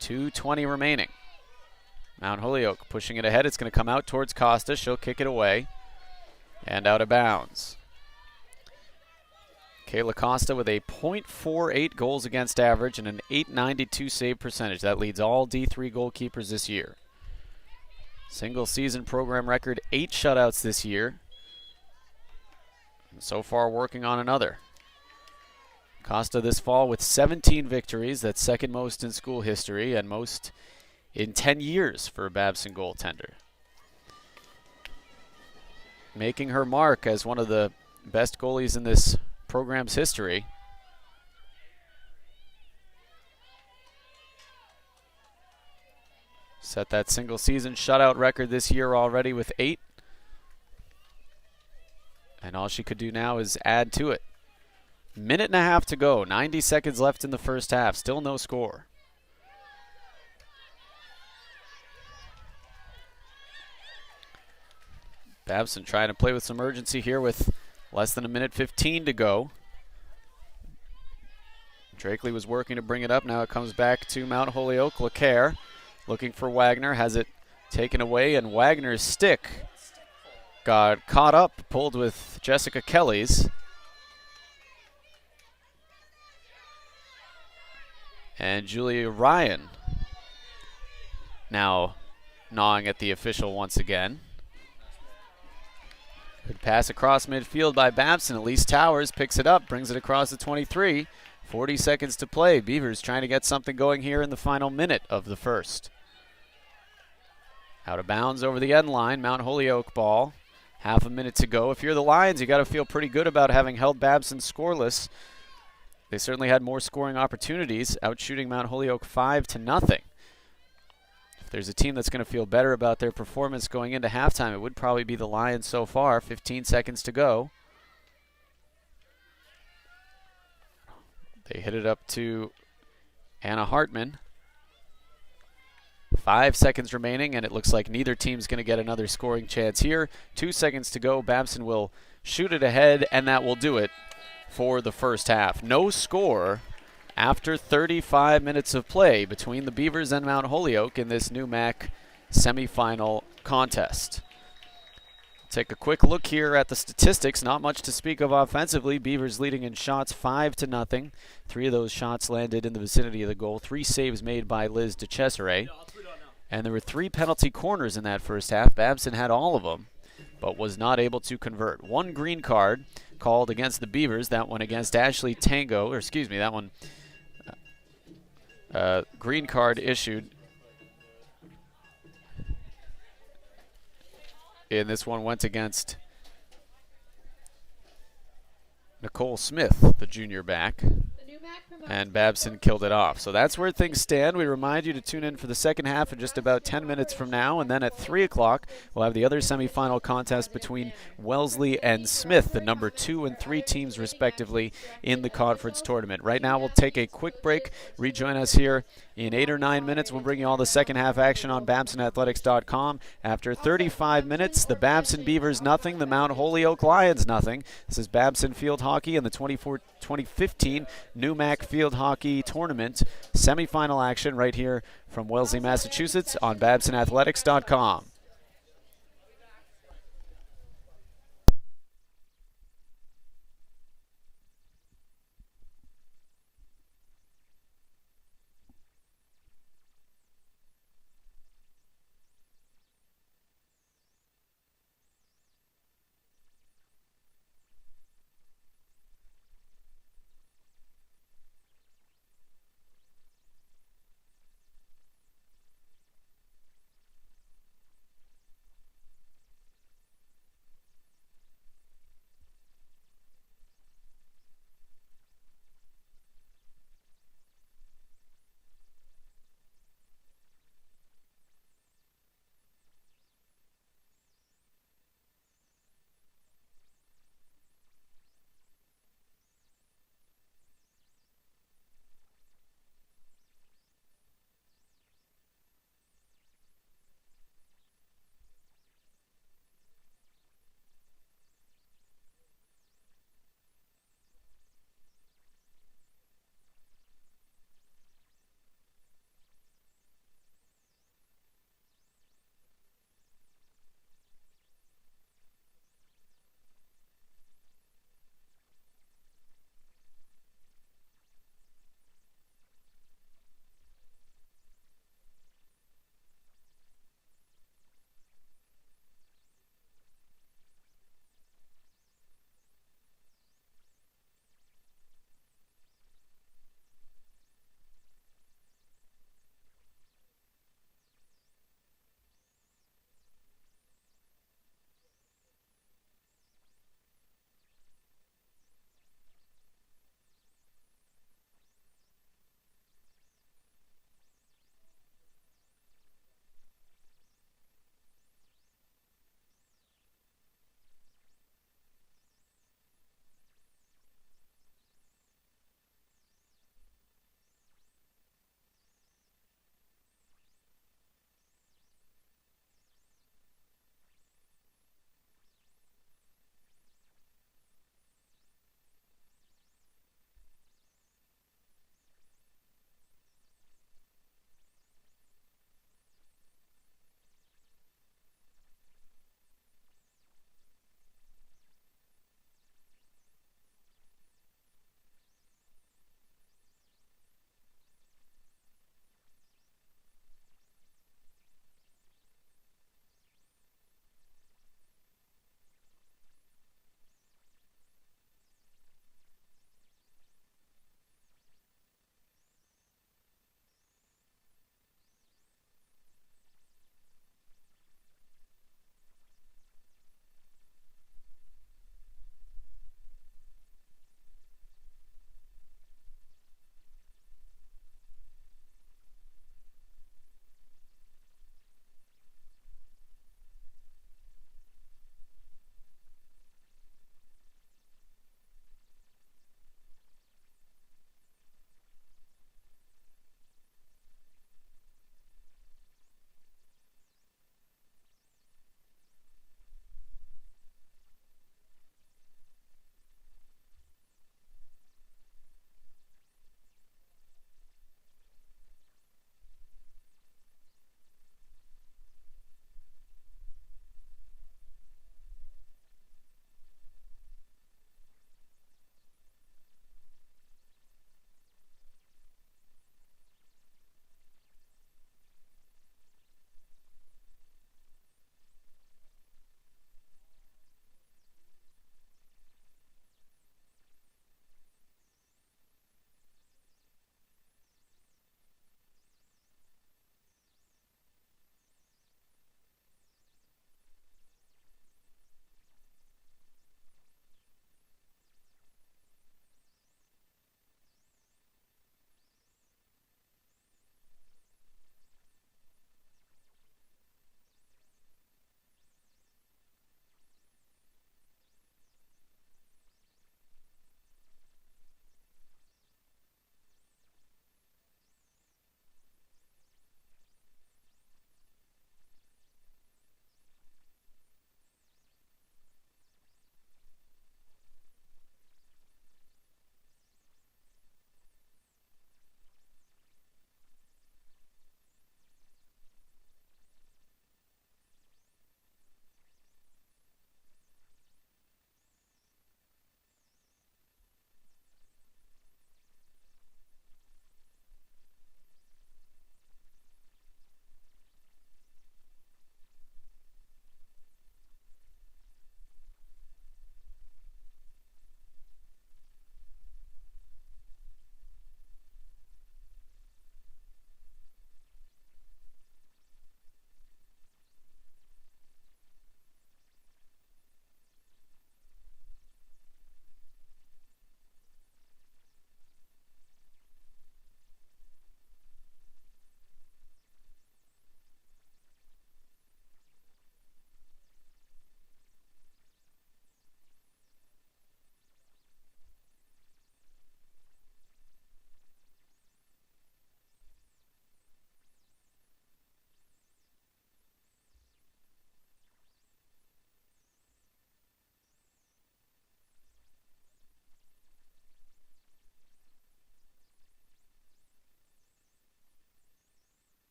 2:20 remaining. Mount Holyoke pushing it ahead. It's going to come out towards Costa. She'll kick it away. And out of bounds. Kayla Costa with a .48 goals against average and an .892 save percentage. That leads all D3 goalkeepers this year. Single season program record, 8 shutouts this year. And so far working on another. Costa this fall with 17 victories. That's second most in school history and most in 10 years for a Babson goaltender. Making her mark as one of the best goalies in this program's history. Set that single season shutout record this year already with 8. And all she could do now is add to it. Minute and a half to go. 90 seconds left in the first half. Still no score. Babson trying to play with some urgency here with less than a minute 15 to go. Drakely was working to bring it up. Now it comes back to Mount Holyoke. LeCaire looking for Wagner. Has it taken away, and Wagner's stick got caught up, pulled with Jessica Kelly's. And Julia Ryan now gnawing at the official once again. Good pass across midfield by Babson. Elise Towers picks it up, brings it across the 23. 40 seconds to play. Beavers trying to get something going here in the final minute of the first. Out of bounds over the end line. Mount Holyoke ball. Half a minute to go. If you're the Lions, you got to feel pretty good about having held Babson scoreless. They certainly had more scoring opportunities, outshooting Mount Holyoke 5-0. If there's a team that's going to feel better about their performance going into halftime, it would probably be the Lions so far. 15 seconds to go. They hit it up to Anna Hartman. 5 seconds remaining, and it looks like neither team's going to get another scoring chance here. 2 seconds to go. Babson will shoot it ahead, and that will do it for the first half. No score after 35 minutes of play between the Beavers and Mount Holyoke in this NEWMAC semifinal contest. Take a quick look here at the statistics. Not much to speak of offensively. Beavers leading in shots 5-0. 3 of those shots landed in the vicinity of the goal. 3 saves made by Liz DeCesare. And there were 3 penalty corners in that first half. Babson had all of them, but was not able to convert. 1 green card called against the Beavers. That one against Ashley Tango, or excuse me, that one green card issued. And this one went against Nicole Smith, the junior back. And Babson killed it off. So that's where things stand. We remind you to tune in for the second half in just about 10 minutes from now. And then at 3 o'clock, we'll have the other semifinal contest between Wellesley and Smith, the number 2 and 3 teams respectively in the conference tournament. Right now, we'll take a quick break. Rejoin us here in 8 or 9 minutes. We'll bring you all the second half action on BabsonAthletics.com. After 35 minutes, the Babson Beavers nothing, the Mount Holyoke Lions nothing. This is Babson Field Hockey and the 2015 NEWMAC Field Hockey Tournament semifinal action right here from Wellesley, Massachusetts on BabsonAthletics.com.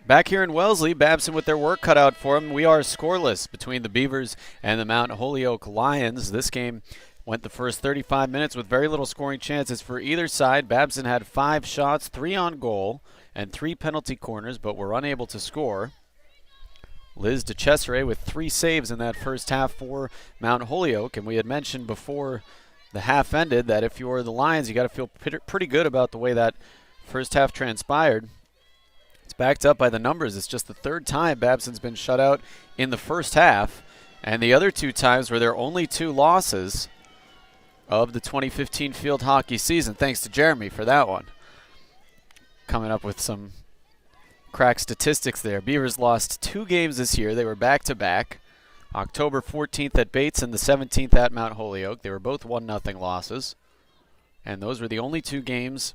Back here in Wellesley, Babson with their work cut out for them. We are scoreless between the Beavers and the Mount Holyoke Lions. This game went the first 35 minutes with very little scoring chances for either side. Babson had 5 shots, 3 on goal, and 3 penalty corners, but were unable to score. Liz DeCesare with 3 saves in that first half for Mount Holyoke, and we had mentioned before the half ended that if you're the Lions, you got to feel pretty good about the way that first half transpired. It's backed up by the numbers. It's just the 3rd time Babson's been shut out in the first half, and the other 2 times were their only 2 losses of the 2015 field hockey season. Thanks to Jeremy for that one. Coming up with some crack statistics there. Beavers lost 2 games this year. They were back-to-back. October 14th at Bates and the 17th at Mount Holyoke. They were both 1-0 losses. And those were the only 2 games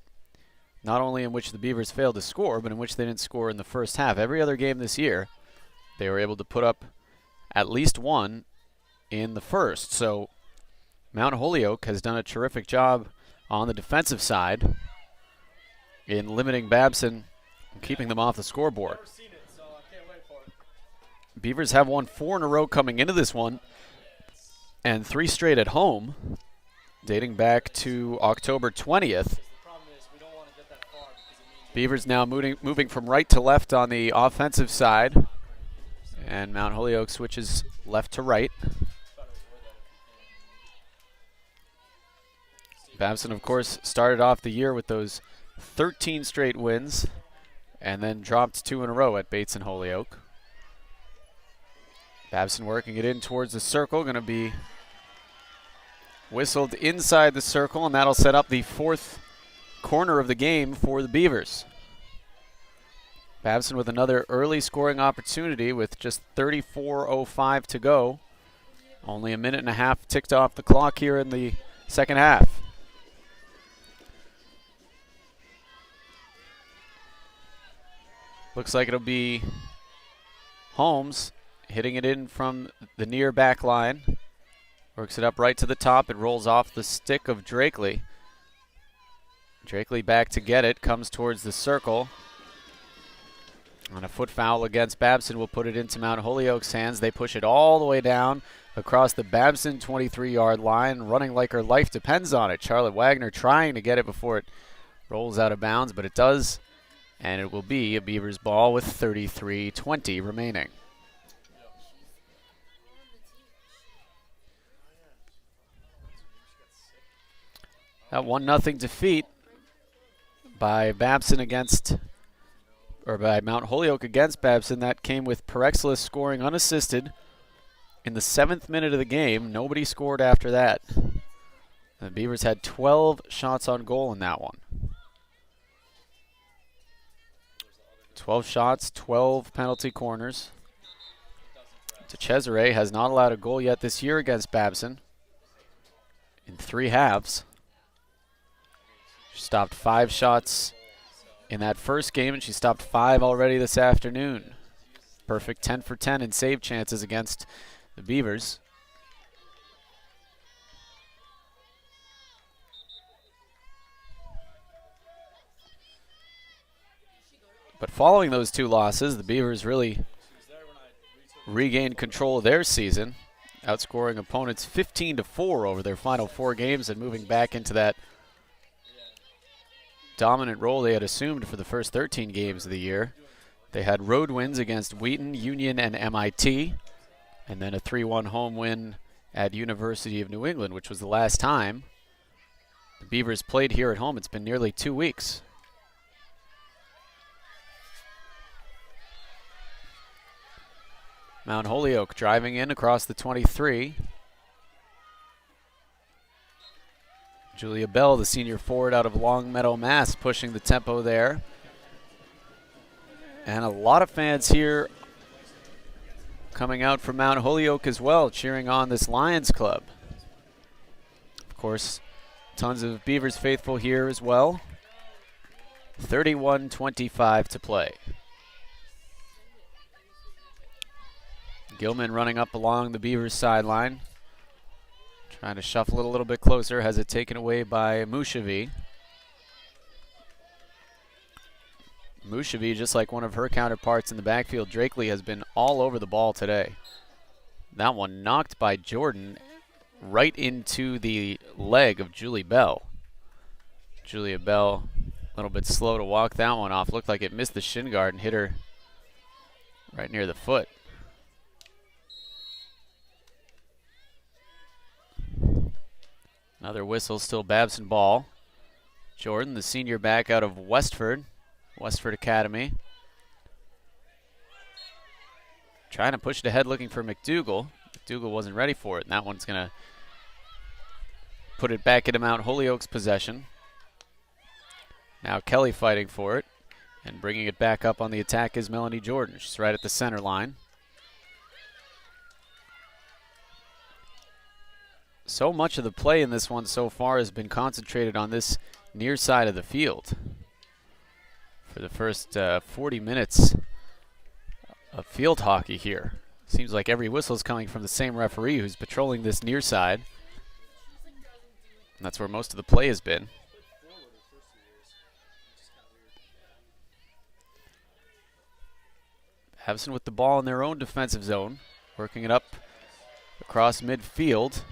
not only in which the Beavers failed to score, but in which they didn't score in the first half. Every other game this year, they were able to put up at least 1 in the first. So Mount Holyoke has done a terrific job on the defensive side in limiting Babson and keeping them off the scoreboard. Beavers have won 4 in a row coming into this one, and 3 straight at home, dating back to October 20th. Beavers now moving from right to left on the offensive side, and Mount Holyoke switches left to right. Babson, of course, started off the year with those 13 straight wins and then dropped 2 in a row at Bates and Holyoke. Babson working it in towards the circle, going to be whistled inside the circle, and that'll set up the 4th corner of the game for the Beavers. Babson with another early scoring opportunity with just 34:05 to go. Only a minute and a half ticked off the clock here in the second half. Looks like it'll be Holmes hitting it in from the near back line. Works it up right to the top. It rolls off the stick of Drakely. Drakely back to get it, comes towards the circle. On a foot foul against Babson will put it into Mount Holyoke's hands. They push it all the way down across the Babson 23-yard line, running like her life depends on it. Charlotte Wagner trying to get it before it rolls out of bounds, but it does, and it will be a Beavers ball with 33:20 remaining. That 1-0 defeat by Babson by Mount Holyoke against Babson, that came with Perexlis scoring unassisted in the 7th minute of the game. Nobody scored after that. The Beavers had 12 shots on goal in that one. 12 shots, 12 penalty corners. DeCesare has not allowed a goal yet this year against Babson in 3 halves. She stopped 5 shots in that first game, and she stopped 5 already this afternoon. Perfect 10 for 10 in save chances against the Beavers. But following those 2 losses, the Beavers really regained control of their season, outscoring opponents 15-4 over their final 4 games and moving back into that dominant role they had assumed for the first 13 games of the year. They had road wins against Wheaton, Union, and MIT, and then a 3-1 home win at University of New England, which was the last time the Beavers played here at home. It's been nearly 2 weeks. Mount Holyoke driving in across the 23. Julia Bell, the senior forward out of Longmeadow, Mass, pushing the tempo there. And a lot of fans here coming out from Mount Holyoke as well, cheering on this Lions club. Of course, tons of Beavers faithful here as well. 31:25 to play. Gilman running up along the Beavers sideline. Trying to shuffle it a little bit closer, has it taken away by Mushavi. Mushavi, just like one of her counterparts in the backfield, Drakely, has been all over the ball today. That one knocked by Jordan right into the leg of Julie Bell. Julia Bell, a little bit slow to walk that one off. Looked like it missed the shin guard and hit her right near the foot. Another whistle, still Babson ball. Jordan, the senior back out of Westford Academy. Trying to push it ahead, looking for McDougal. McDougal wasn't ready for it, and that one's going to put it back into Mount Holyoke's possession. Now Kelly fighting for it, and bringing it back up on the attack is Melanie Jordan. She's right at the center line. So much of the play in this one so far has been concentrated on this near side of the field. For the first 40 minutes of field hockey here. Seems like every whistle is coming from the same referee who's patrolling this near side. And that's where most of the play has been. Babson with the ball in their own defensive zone, working it up across midfield.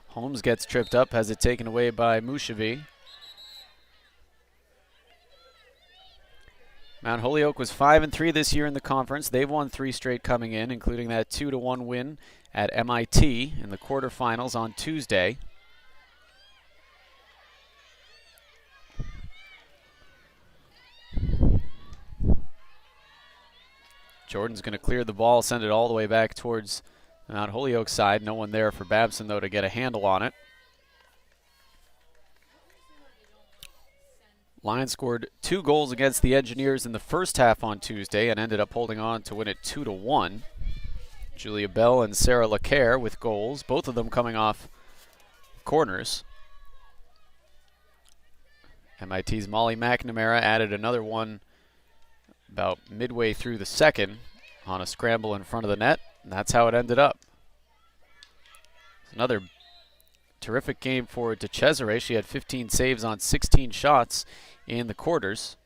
Holmes gets tripped up, has it taken away by Mushavi. Mount Holyoke was 5-3 this year in the conference. They've won 3 straight coming in, including that 2-1 win at MIT in the quarterfinals on Tuesday. Jordan's going to clear the ball, send it all the way back towards Mount Holyoke side. No one there for Babson, though, to get a handle on it. Lions scored 2 goals against the Engineers in the first half on Tuesday and ended up holding on to win it 2-1. Julia Bell and Sarah LeCaire with goals, both of them coming off corners. MIT's Molly McNamara added another one about midway through the second on a scramble in front of the net, and that's how it ended up. Another terrific game for DeCesare. She had 15 saves on 16 shots in the quarters.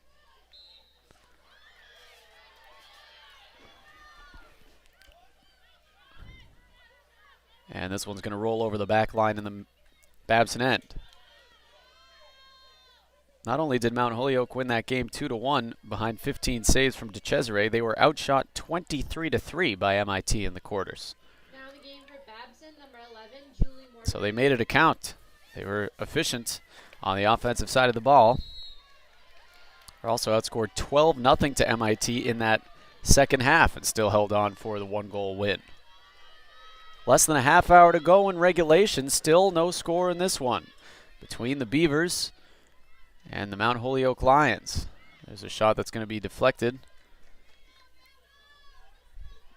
And this one's going to roll over the back line in the Babson end. Not only did Mount Holyoke win that game 2-1 behind 15 saves from DeCesare, they were outshot 23-3 by MIT in the quarters. Now the game for Babson, number 11, Julie Morgan. So they made it a count. They were efficient on the offensive side of the ball. They also outscored 12-0 to MIT in that second half and still held on for the 1-goal win. Less than a half hour to go in regulation. Still no score in this one between the Beavers and the Mount Holyoke Lions. There's a shot that's going to be deflected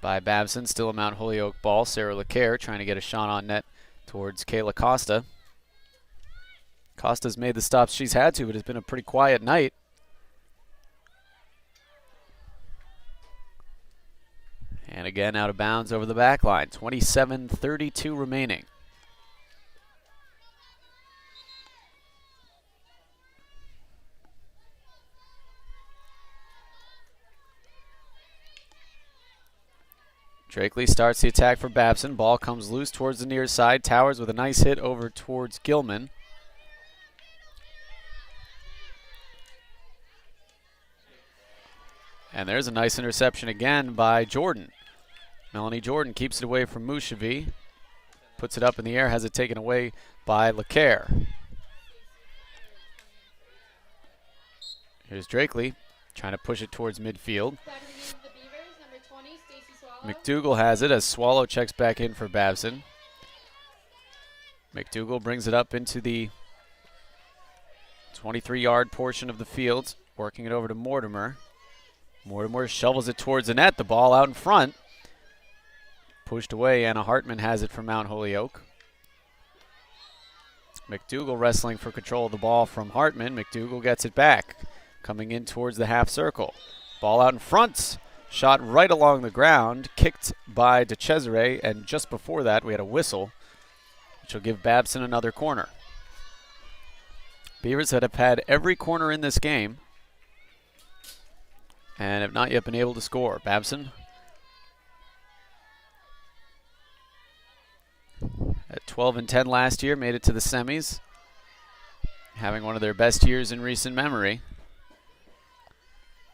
by Babson. Still a Mount Holyoke ball. Sarah LeCaire trying to get a shot on net towards Kayla Costa. Costa's made the stops she's had to, but it's been a pretty quiet night. And again, out of bounds over the back line. 27:32 remaining. Drakely starts the attack for Babson. Ball comes loose towards the near side. Towers with a nice hit over towards Gilman. And there's a nice interception again by Jordan. Melanie Jordan keeps it away from Mushavi. Puts it up in the air, has it taken away by LeCaire. Here's Drakely trying to push it towards midfield. McDougal has it as Swallow checks back in for Babson. McDougal brings it up into the 23-yard portion of the field, working it over to Mortimer. Mortimer shovels it towards the net, the ball out in front. Pushed away, Anna Hartman has it for Mount Holyoke. McDougal wrestling for control of the ball from Hartman. McDougal gets it back, coming in towards the half circle. Ball out in front. Shot right along the ground, kicked by DeCesare, and just before that we had a whistle, which will give Babson another corner. Beavers have had every corner in this game. and have not yet been able to score. Babson at 12-10 last year, made it to the semis, having one of their best years in recent memory.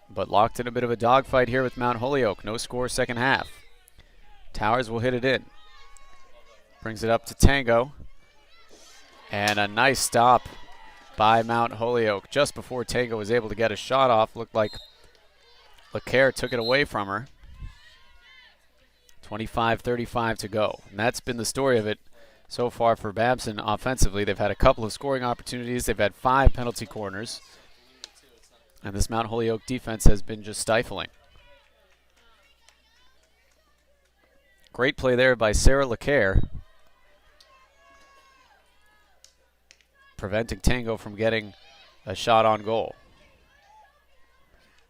But locked in a bit of a dogfight here with Mount Holyoke. No score second half. Towers will hit it in. Brings it up to Tango. And a nice stop by Mount Holyoke. Just before Tango was able to get a shot off, looked like LeCaire took it away from her. 25-35 to go. And that's been the story of it so far for Babson offensively. They've had a couple of scoring opportunities. They've had 5 penalty corners. And this Mount Holyoke defense has been just stifling. Great play there by Sarah LeCaire, preventing Tango from getting a shot on goal.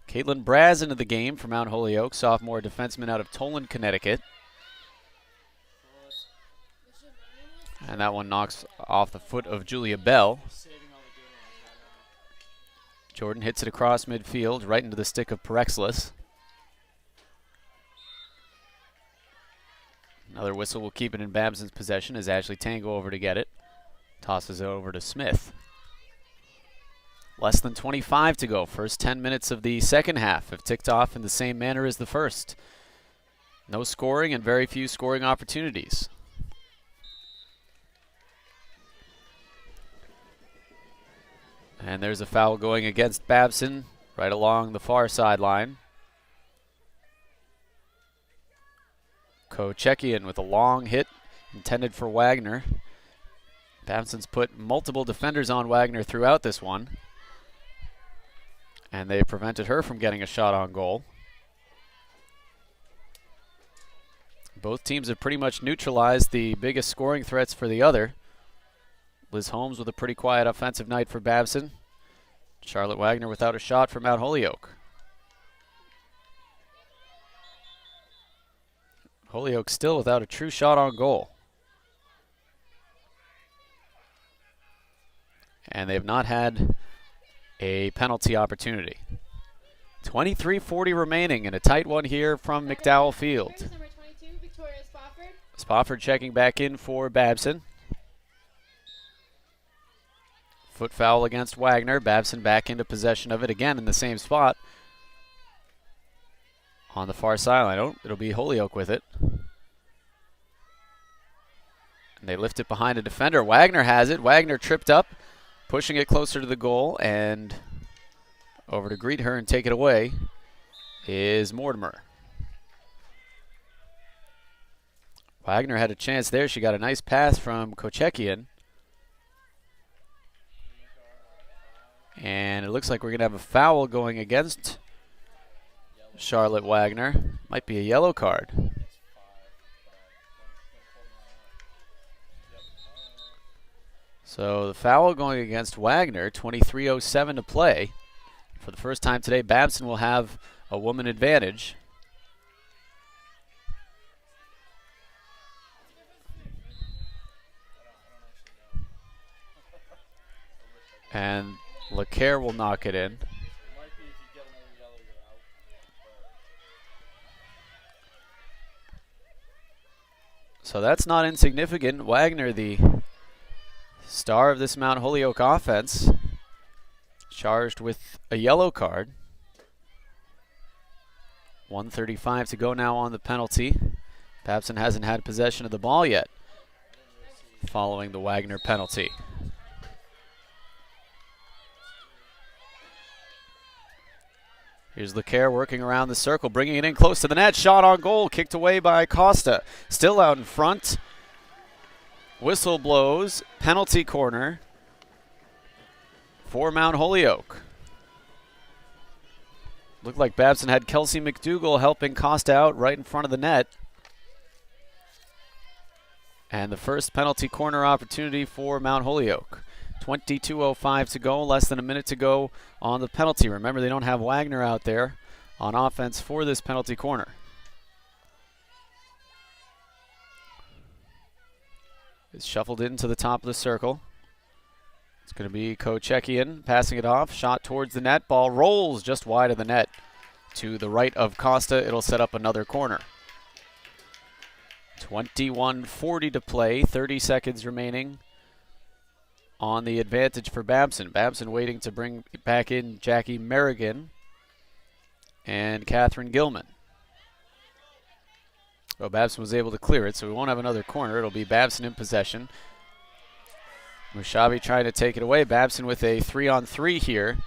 Caitlin Braz into the game for Mount Holyoke, sophomore defenseman out of Toland, Connecticut. And that one knocks off the foot of Julia Bell. Jordan hits it across midfield, right into the stick of Perexlis. Another whistle will keep it in Babson's possession as Ashley Tango over to get it. Tosses it over to Smith. Less than 25 to go. First 10 minutes of the second half have ticked off in the same manner as the first. No scoring and very few scoring opportunities. And there's a foul going against Babson right along the far sideline. Kochekian with a long hit intended for Wagner. Babson's put multiple defenders on Wagner throughout this one, and they prevented her from getting a shot on goal. Both teams have pretty much neutralized the biggest scoring threats for the other. Liz Holmes with a pretty quiet offensive night for Babson. Charlotte Wagner without a shot for Mount Holyoke. Holyoke still without a true shot on goal. And they've not had a penalty opportunity. 23:40 remaining and a tight one here from MacDowell Field. Number 22, Victoria Spofford. Spofford checking back in for Babson. Foot foul against Wagner. Babson back into possession of it again in the same spot. On the far sideline. Oh, it'll be Holyoke with it. And they lift it behind a defender. Wagner has it. Wagner tripped up, pushing it closer to the goal, and over to greet her and take it away is Mortimer. Wagner had a chance there. She got a nice pass from Kochekian. And it looks like we're going to have a foul going against Charlotte Wagner. Might be a yellow card. So the foul going against Wagner, 23:07 to play. For the first time today, Babson will have a woman advantage. And LeCaire will knock it in. So that's not insignificant. Wagner, the star of this Mount Holyoke offense, charged with a yellow card. 1:35 to go now on the penalty. Babson hasn't had possession of the ball yet following the Wagner penalty. Here's LeCaire working around the circle, bringing it in close to the net. Shot on goal, kicked away by Costa. Still out in front. Whistle blows, penalty corner for Mount Holyoke. Looked like Babson had Kelsey McDougall helping Costa out right in front of the net. And the first penalty corner opportunity for Mount Holyoke. 22:05 to go, less than a minute to go on the penalty. Remember, they don't have Wagner out there on offense for this penalty corner. It's shuffled into the top of the circle. It's going to be Kochekian passing it off. Shot towards the net. Ball rolls just wide of the net. To the right of Costa, it'll set up another corner. 21:40 to play, 30 seconds remaining on the advantage for Babson. Babson waiting to bring back in Jackie Merrigan and Catherine Gilman. Well, Babson was able to clear it, so we won't have another corner. It'll be Babson in possession. Mushavi trying to take it away. Babson with a 3-on-3 here.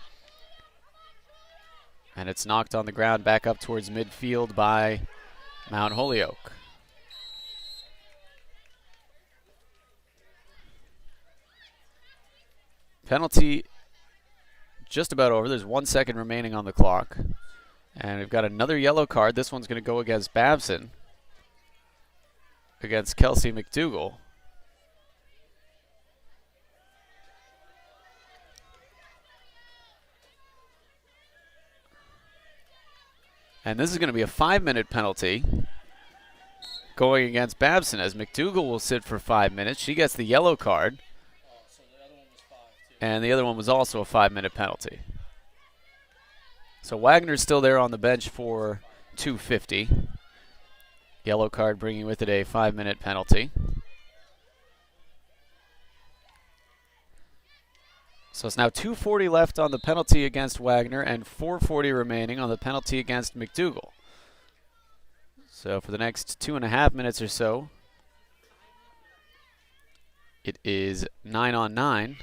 And it's knocked on the ground back up towards midfield by Mount Holyoke. Penalty just about over. There's 1 second remaining on the clock. And we've got another yellow card. This one's going to go against Babson, against Kelsey McDougall. And this is going to be a 5-minute penalty going against Babson, as McDougall will sit for 5 minutes. She gets the yellow card. So the other one was 5 too. And the other one was also a 5-minute penalty. So Wagner's still there on the bench for 2:50. Yellow card bringing with it a 5-minute penalty. So it's now 2:40 left on the penalty against Wagner and 4:40 remaining on the penalty against McDougall. So for the next 2.5 minutes or so, it is 9-on-9.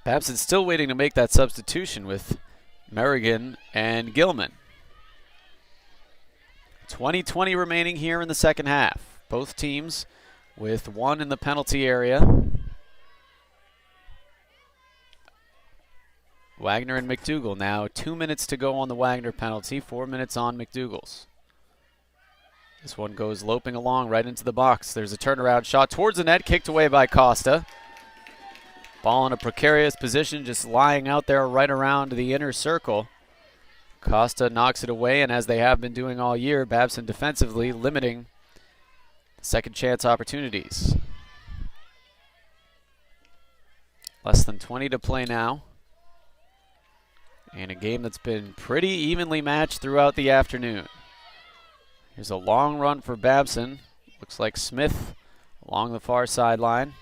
Babson's still waiting to make that substitution with Merrigan and Gilman. 20:20 remaining here in the second half. Both teams with one in the penalty area. Wagner and McDougall now 2 minutes to go on the Wagner penalty, 4 minutes on McDougall's. This one goes loping along right into the box. There's a turnaround shot towards the net, kicked away by Costa. Ball in a precarious position, just lying out there right around the inner circle. Costa knocks it away, and as they have been doing all year, Babson defensively limiting second chance opportunities. Less than 20 to play now. And a game that's been pretty evenly matched throughout the afternoon. Here's a long run for Babson. Looks like Smith along the far sideline,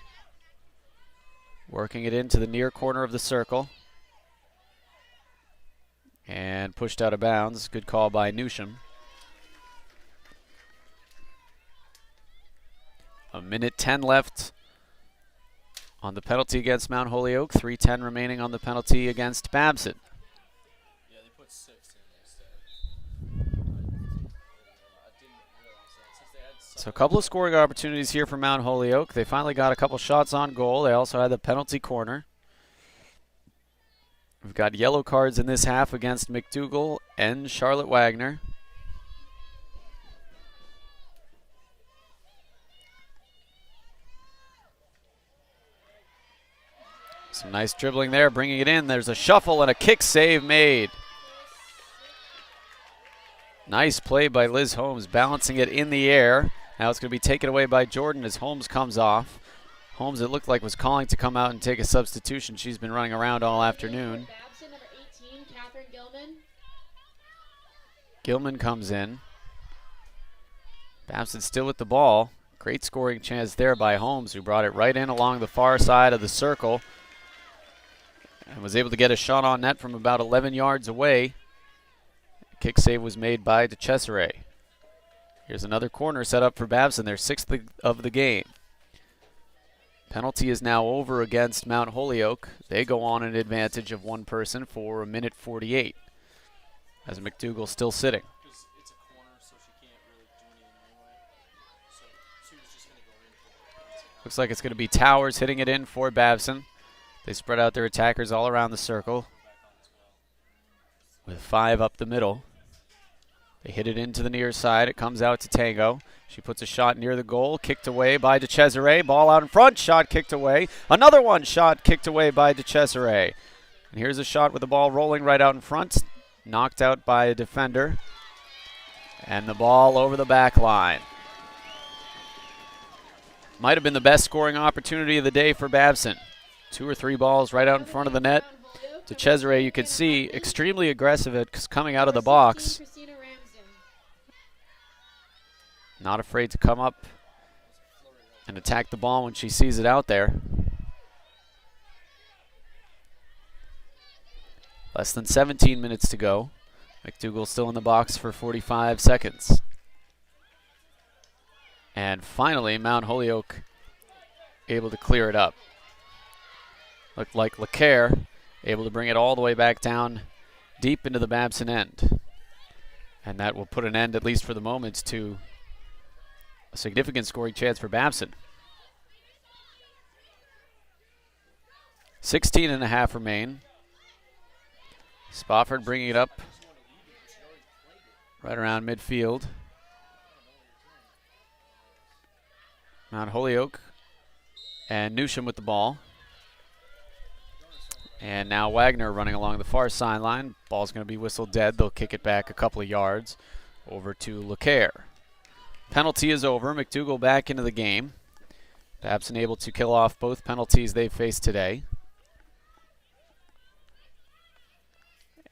working it into the near corner of the circle. And pushed out of bounds. Good call by Newsham. A minute 10 left on the penalty against Mount Holyoke. 3:10 remaining on the penalty against Babson. Yeah, they put 6 in instead. I didn't realize that since they had 7. So a couple of scoring opportunities here for Mount Holyoke. They finally got a couple shots on goal. They also had the penalty corner. We've got yellow cards in this half against McDougall and Charlotte Wagner. Some nice dribbling there, bringing it in. There's a shuffle and a kick save made. Nice play by Liz Holmes, balancing it in the air. Now it's going to be taken away by Jordan as Holmes comes off. Holmes, it looked like, was calling to come out and take a substitution. She's been running around all afternoon. Babson, number 18, Catherine Gilman. Gilman comes in. Babson still with the ball. Great scoring chance there by Holmes, who brought it right in along the far side of the circle and was able to get a shot on net from about 11 yards away. Kick save was made by DeCesare. Here's another corner set up for Babson, their 6th of the game. Penalty is now over against Mount Holyoke. They go on an advantage of one person for a minute 48, as McDougall still sitting. It's a corner, so she can't really do anything anyway. So she was just going to go in for it. Looks like it's going to be Towers hitting it in for Babson. They spread out their attackers all around the circle with 5 up the middle. They hit it into the near side. It comes out to Tango. She puts a shot near the goal, kicked away by DeCesare. Ball out in front, shot kicked away. Another one, shot kicked away by DeCesare. And here's a shot with the ball rolling right out in front, knocked out by a defender. And the ball over the back line. might have been the best scoring opportunity of the day for Babson. 2 or 3 balls right out in front of the net. To Cesare, you could see extremely aggressive at coming out of the box. Not afraid to come up and attack the ball when she sees it out there. Less than 17 minutes to go. McDougall still in the box for 45 seconds. And finally, Mount Holyoke able to clear it up. Looked like LeCaire able to bring it all the way back down deep into the Babson end. And that will put an end, at least for the moment, to a significant scoring chance for Babson. 16.5 remain. Spofford bringing it up right around midfield. Mount Holyoke and Newsham with the ball. And now Wagner running along the far sideline. Ball's going to be whistled dead. They'll kick it back a couple of yards over to LeCaire. Penalty is over. McDougall back into the game. Babson able to kill off both penalties they've faced today.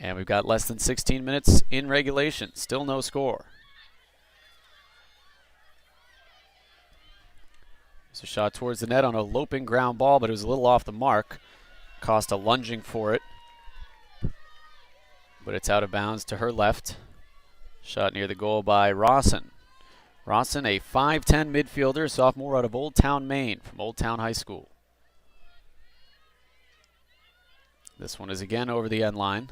And we've got less than 16 minutes in regulation. Still no score. There's a shot towards the net on a loping ground ball, but it was a little off the mark. Costa lunging for it. But it's out of bounds to her left. Shot near the goal by Rawson. Rawson, a 5'10 midfielder, sophomore out of Old Town, Maine, from Old Town High School. This one is again over the end line.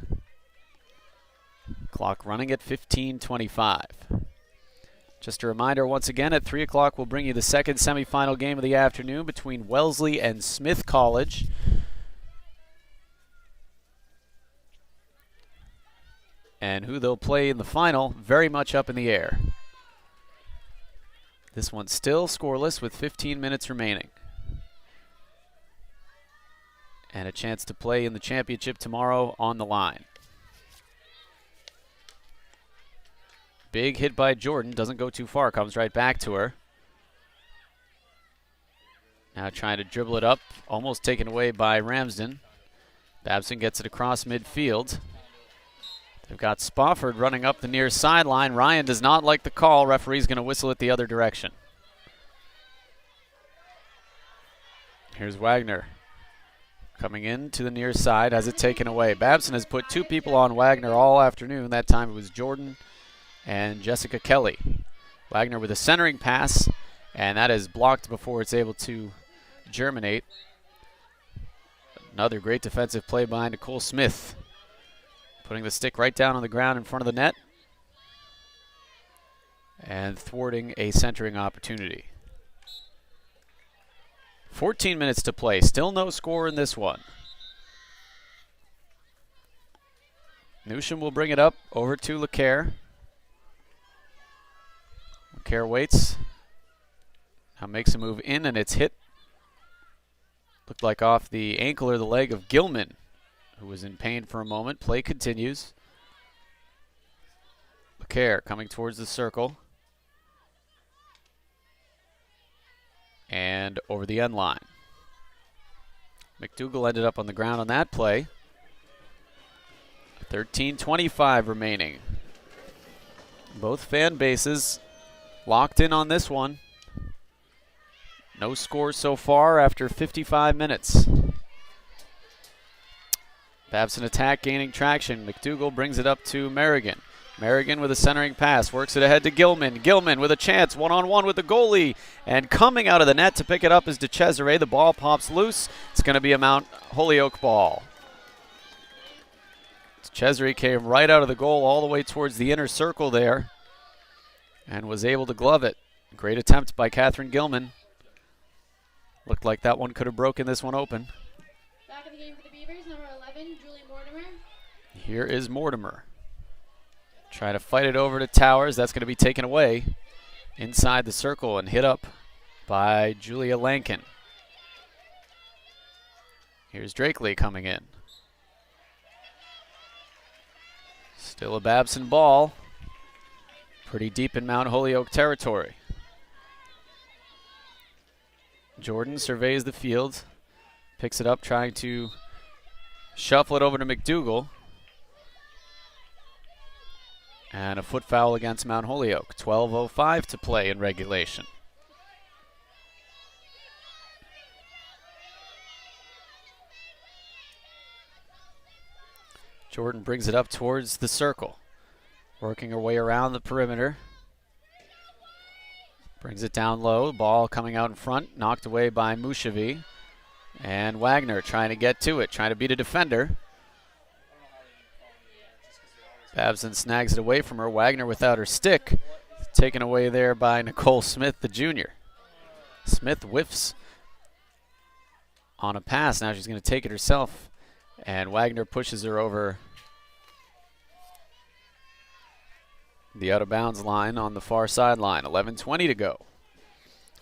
Clock running at 15:25. Just a reminder, once again, at 3 o'clock we'll bring you the second semifinal game of the afternoon between Wellesley and Smith College. And who they'll play in the final, very much up in the air. This one's still scoreless with 15 minutes remaining. And a chance to play in the championship tomorrow on the line. Big hit by Jordan, doesn't go too far, comes right back to her. Now trying to dribble it up, almost taken away by Ramsden. Babson gets it across midfield. They've got Spofford running up the near sideline. Ryan does not like the call. Referee's going to whistle it the other direction. Here's Wagner coming in to the near side, has it taken away. Babson has put 2 people on Wagner all afternoon. That time it was Jordan and Jessica Kelly. Wagner with a centering pass, and that is blocked before it's able to germinate. Another great defensive play by Nicole Smith, putting the stick right down on the ground in front of the net and thwarting a centering opportunity. 14 minutes to play, still no score in this one. Newsham will bring it up over to LeCaire. LeCaire waits. Now makes a move in, and it's hit. Looked like off the ankle or the leg of Gilman, who was in pain for a moment. Play continues. LeCaire coming towards the circle. And over the end line. McDougall ended up on the ground on that play. 13:25 remaining. Both fan bases locked in on this one. No score so far after 55 minutes. Babson attack gaining traction. McDougall brings it up to Merrigan. Merrigan with a centering pass, works it ahead to Gilman. Gilman with a chance, one-on-one with the goalie. And coming out of the net to pick it up is DeCesare. The ball pops loose. It's going to be a Mount Holyoke ball. DeCesare came right out of the goal all the way towards the inner circle there and was able to glove it. Great attempt by Catherine Gilman. Looked like that one could have broken this one open. Back in the game for the Beavers, number 11, Julie Mortimer. Here is Mortimer. Trying to fight it over to Towers. That's going to be taken away inside the circle and hit up by Julia Lankin. Here's Drakely coming in. Still a Babson ball. Pretty deep in Mount Holyoke territory. Jordan surveys the field, picks it up, trying to shuffle it over to McDougal. And a foot foul against Mount Holyoke. 12:05 to play in regulation. Jordan brings it up towards the circle, working her way around the perimeter. Brings it down low, ball coming out in front, knocked away by Mushavi. And Wagner trying to get to it, trying to beat a defender. Babson snags it away from her. Wagner without her stick, taken away there by Nicole Smith, the junior. Smith whiffs on a pass. Now she's going to take it herself. And Wagner pushes her over the out of bounds line on the far sideline. 11:20 to go.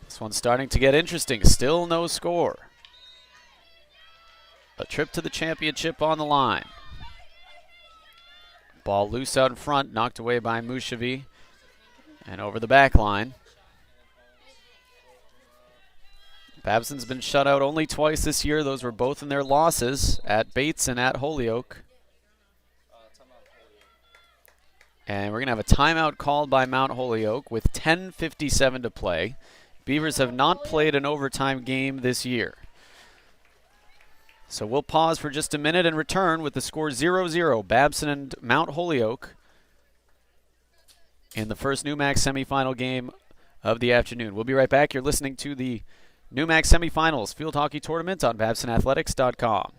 This one's starting to get interesting. Still no score. A trip to the championship on the line. Ball loose out in front, knocked away by Mushavi. And over the back line. Babson's been shut out only twice this year. Those were both in their losses at Bates and at Holyoke. And we're going to have a timeout called by Mount Holyoke with 10:57 to play. Beavers have not played an overtime game this year. So we'll pause for just a minute and return with the score 0-0. Babson and Mount Holyoke in the first NEWMAC semifinal game of the afternoon. We'll be right back. You're listening to the NEWMAC Semifinals Field Hockey Tournament on BabsonAthletics.com.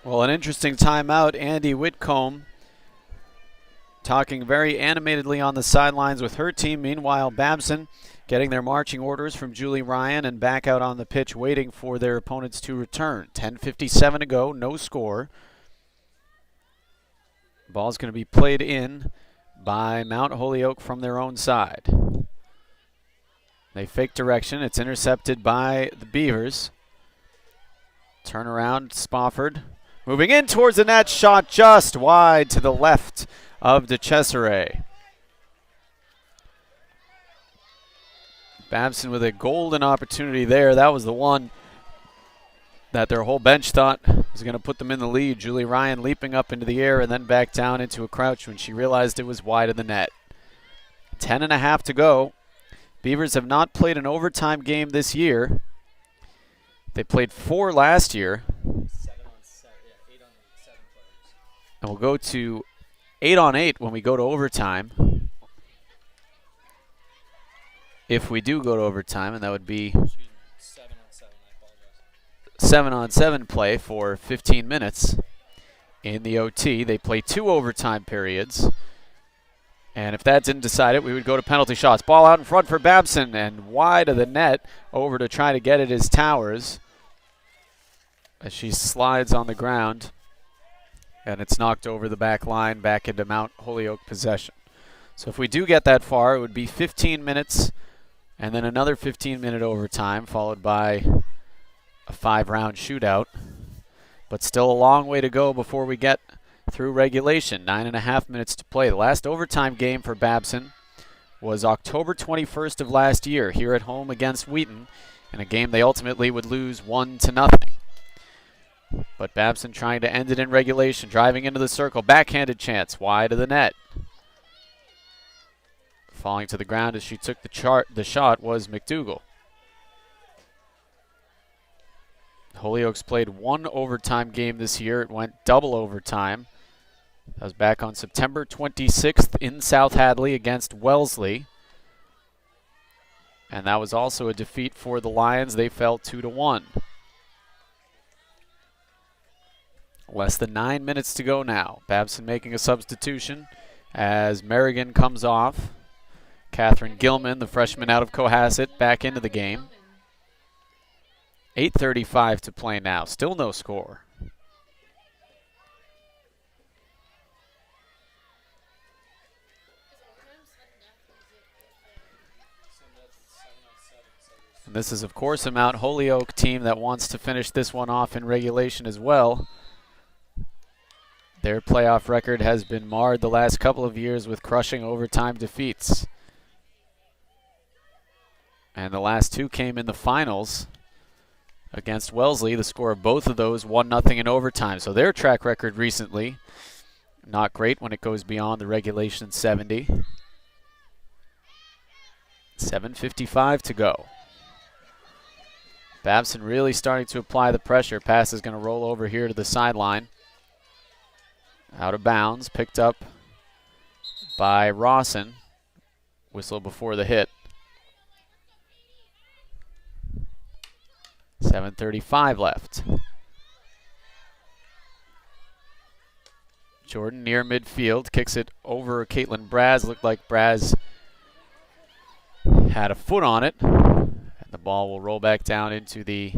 Well, an interesting timeout. Andy Whitcomb talking very animatedly on the sidelines with her team. Meanwhile, Babson getting their marching orders from Julie Ryan and back out on the pitch waiting for their opponents to return. 10:57 to go, no score. Ball's going to be played in by Mount Holyoke from their own side. They fake direction. It's intercepted by the Beavers. Turnaround, Spofford. Moving in towards the net, shot just wide to the left of DeCesare. Babson with a golden opportunity there. That was the one that their whole bench thought was going to put them in the lead. Julie Ryan leaping up into the air and then back down into a crouch when she realized it was wide of the net. 10:30 to go. Beavers have not played an overtime game this year. They played 4 last year. 7 on 7, yeah, 8 on 7 players. And we'll go to 8-on-8 when we go to overtime. If we do go to overtime, and that would be 7-on-7, I apologize. 7-on-7 play for 15 minutes in the OT. They play 2 overtime periods. And if that didn't decide it, we would go to penalty shots. Ball out in front for Babson, and wide of the net. Over to try to get it is Towers, as she slides on the ground. And it's knocked over the back line back into Mount Holyoke possession. So if we do get that far, it would be 15 minutes and then another 15-minute overtime, followed by a 5-round shootout. But still a long way to go before we get through regulation. 9.5 minutes to play. The last overtime game for Babson was October 21st of last year here at home against Wheaton, in a game they ultimately would lose 1-0. But Babson trying to end it in regulation, driving into the circle, backhanded chance, wide of the net. Falling to the ground as she took the shot was McDougall. Holyoke's played 1 overtime game this year. It went double overtime. That was back on September 26th in South Hadley against Wellesley. And that was also a defeat for the Lions. They fell 2-1. Less than 9 minutes to go now. Babson making a substitution as Merrigan comes off. Catherine Gilman, the freshman out of Cohasset, back into the game. 8:35 to play now. Still no score. And this is, of course, a Mount Holyoke team that wants to finish this one off in regulation as well. Their playoff record has been marred the last couple of years with crushing overtime defeats. And the last 2 came in the finals against Wellesley. The score of both of those 1-0 in overtime. So their track record recently, not great when it goes beyond the regulation 70. 7:55 to go. Babson really starting to apply the pressure. Pass is going to roll over here to the sideline. Out of bounds, picked up by Rawson. Whistle before the hit. 7:35 left. Jordan near midfield, kicks it over Caitlin Braz. Looked like Braz had a foot on it. And the ball will roll back down into the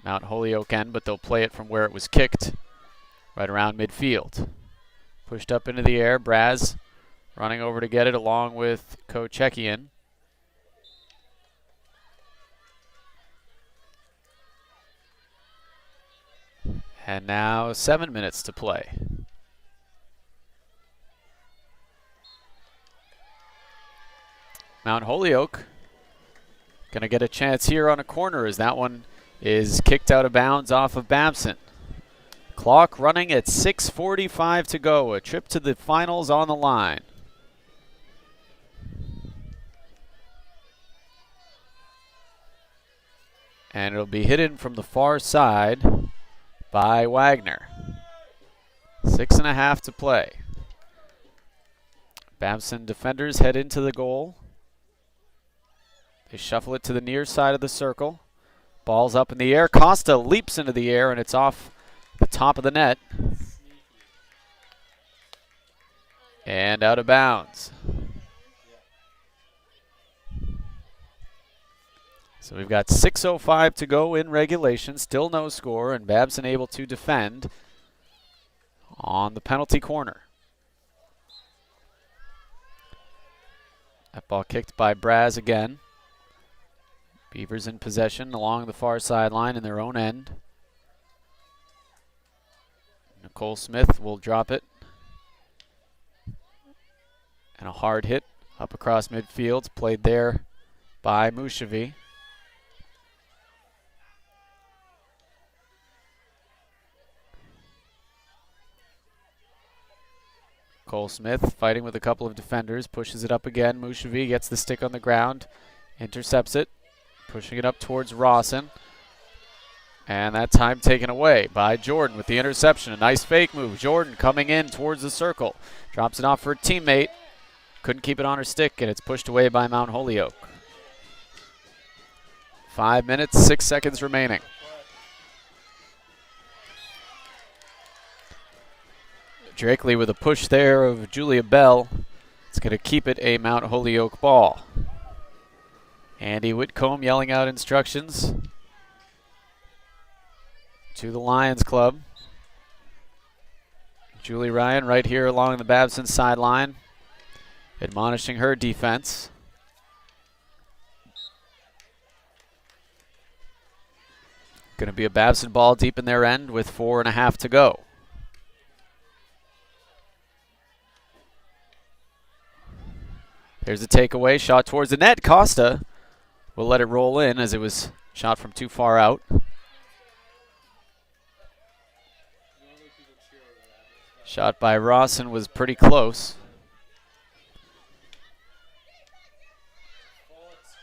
Mount Holyoke end, but they'll play it from where it was kicked, right around midfield. Pushed up into the air, Braz running over to get it along with Kochekian. And now 7 minutes to play. Mount Holyoke going to get a chance here on a corner as that one is kicked out of bounds off of Babson. Clock running at 6:45 to go. A trip to the finals on the line. And it'll be hidden from the far side by Wagner. 6.5 to play. Babson defenders head into the goal. They shuffle it to the near side of the circle. Ball's up in the air. Costa leaps into the air, and it's off the top of the net. And out of bounds. So we've got 6:05 to go in regulation. Still no score, and Babson able to defend on the penalty corner. That ball kicked by Braz again. Beavers in possession along the far sideline in their own end. Nicole Smith will drop it. And a hard hit up across midfield, played there by Mushavi. Cole Smith fighting with a couple of defenders, pushes it up again. Mushavi gets the stick on the ground, intercepts it, pushing it up towards Rawson. And that time taken away by Jordan with the interception. A nice fake move. Jordan coming in towards the circle. Drops it off for a teammate. Couldn't keep it on her stick, and it's pushed away by Mount Holyoke. 5 minutes, 6 seconds remaining. Drakely with a push there of Julia Bell. It's going to keep it a Mount Holyoke ball. Andy Whitcomb yelling out instructions to the Lions Club. Julie Ryan right here along the Babson sideline, admonishing her defense. Going to be a Babson ball deep in their end with 4.5 to go. There's a takeaway, shot towards the net. Costa will let it roll in as it was shot from too far out. Shot by Rawson was pretty close.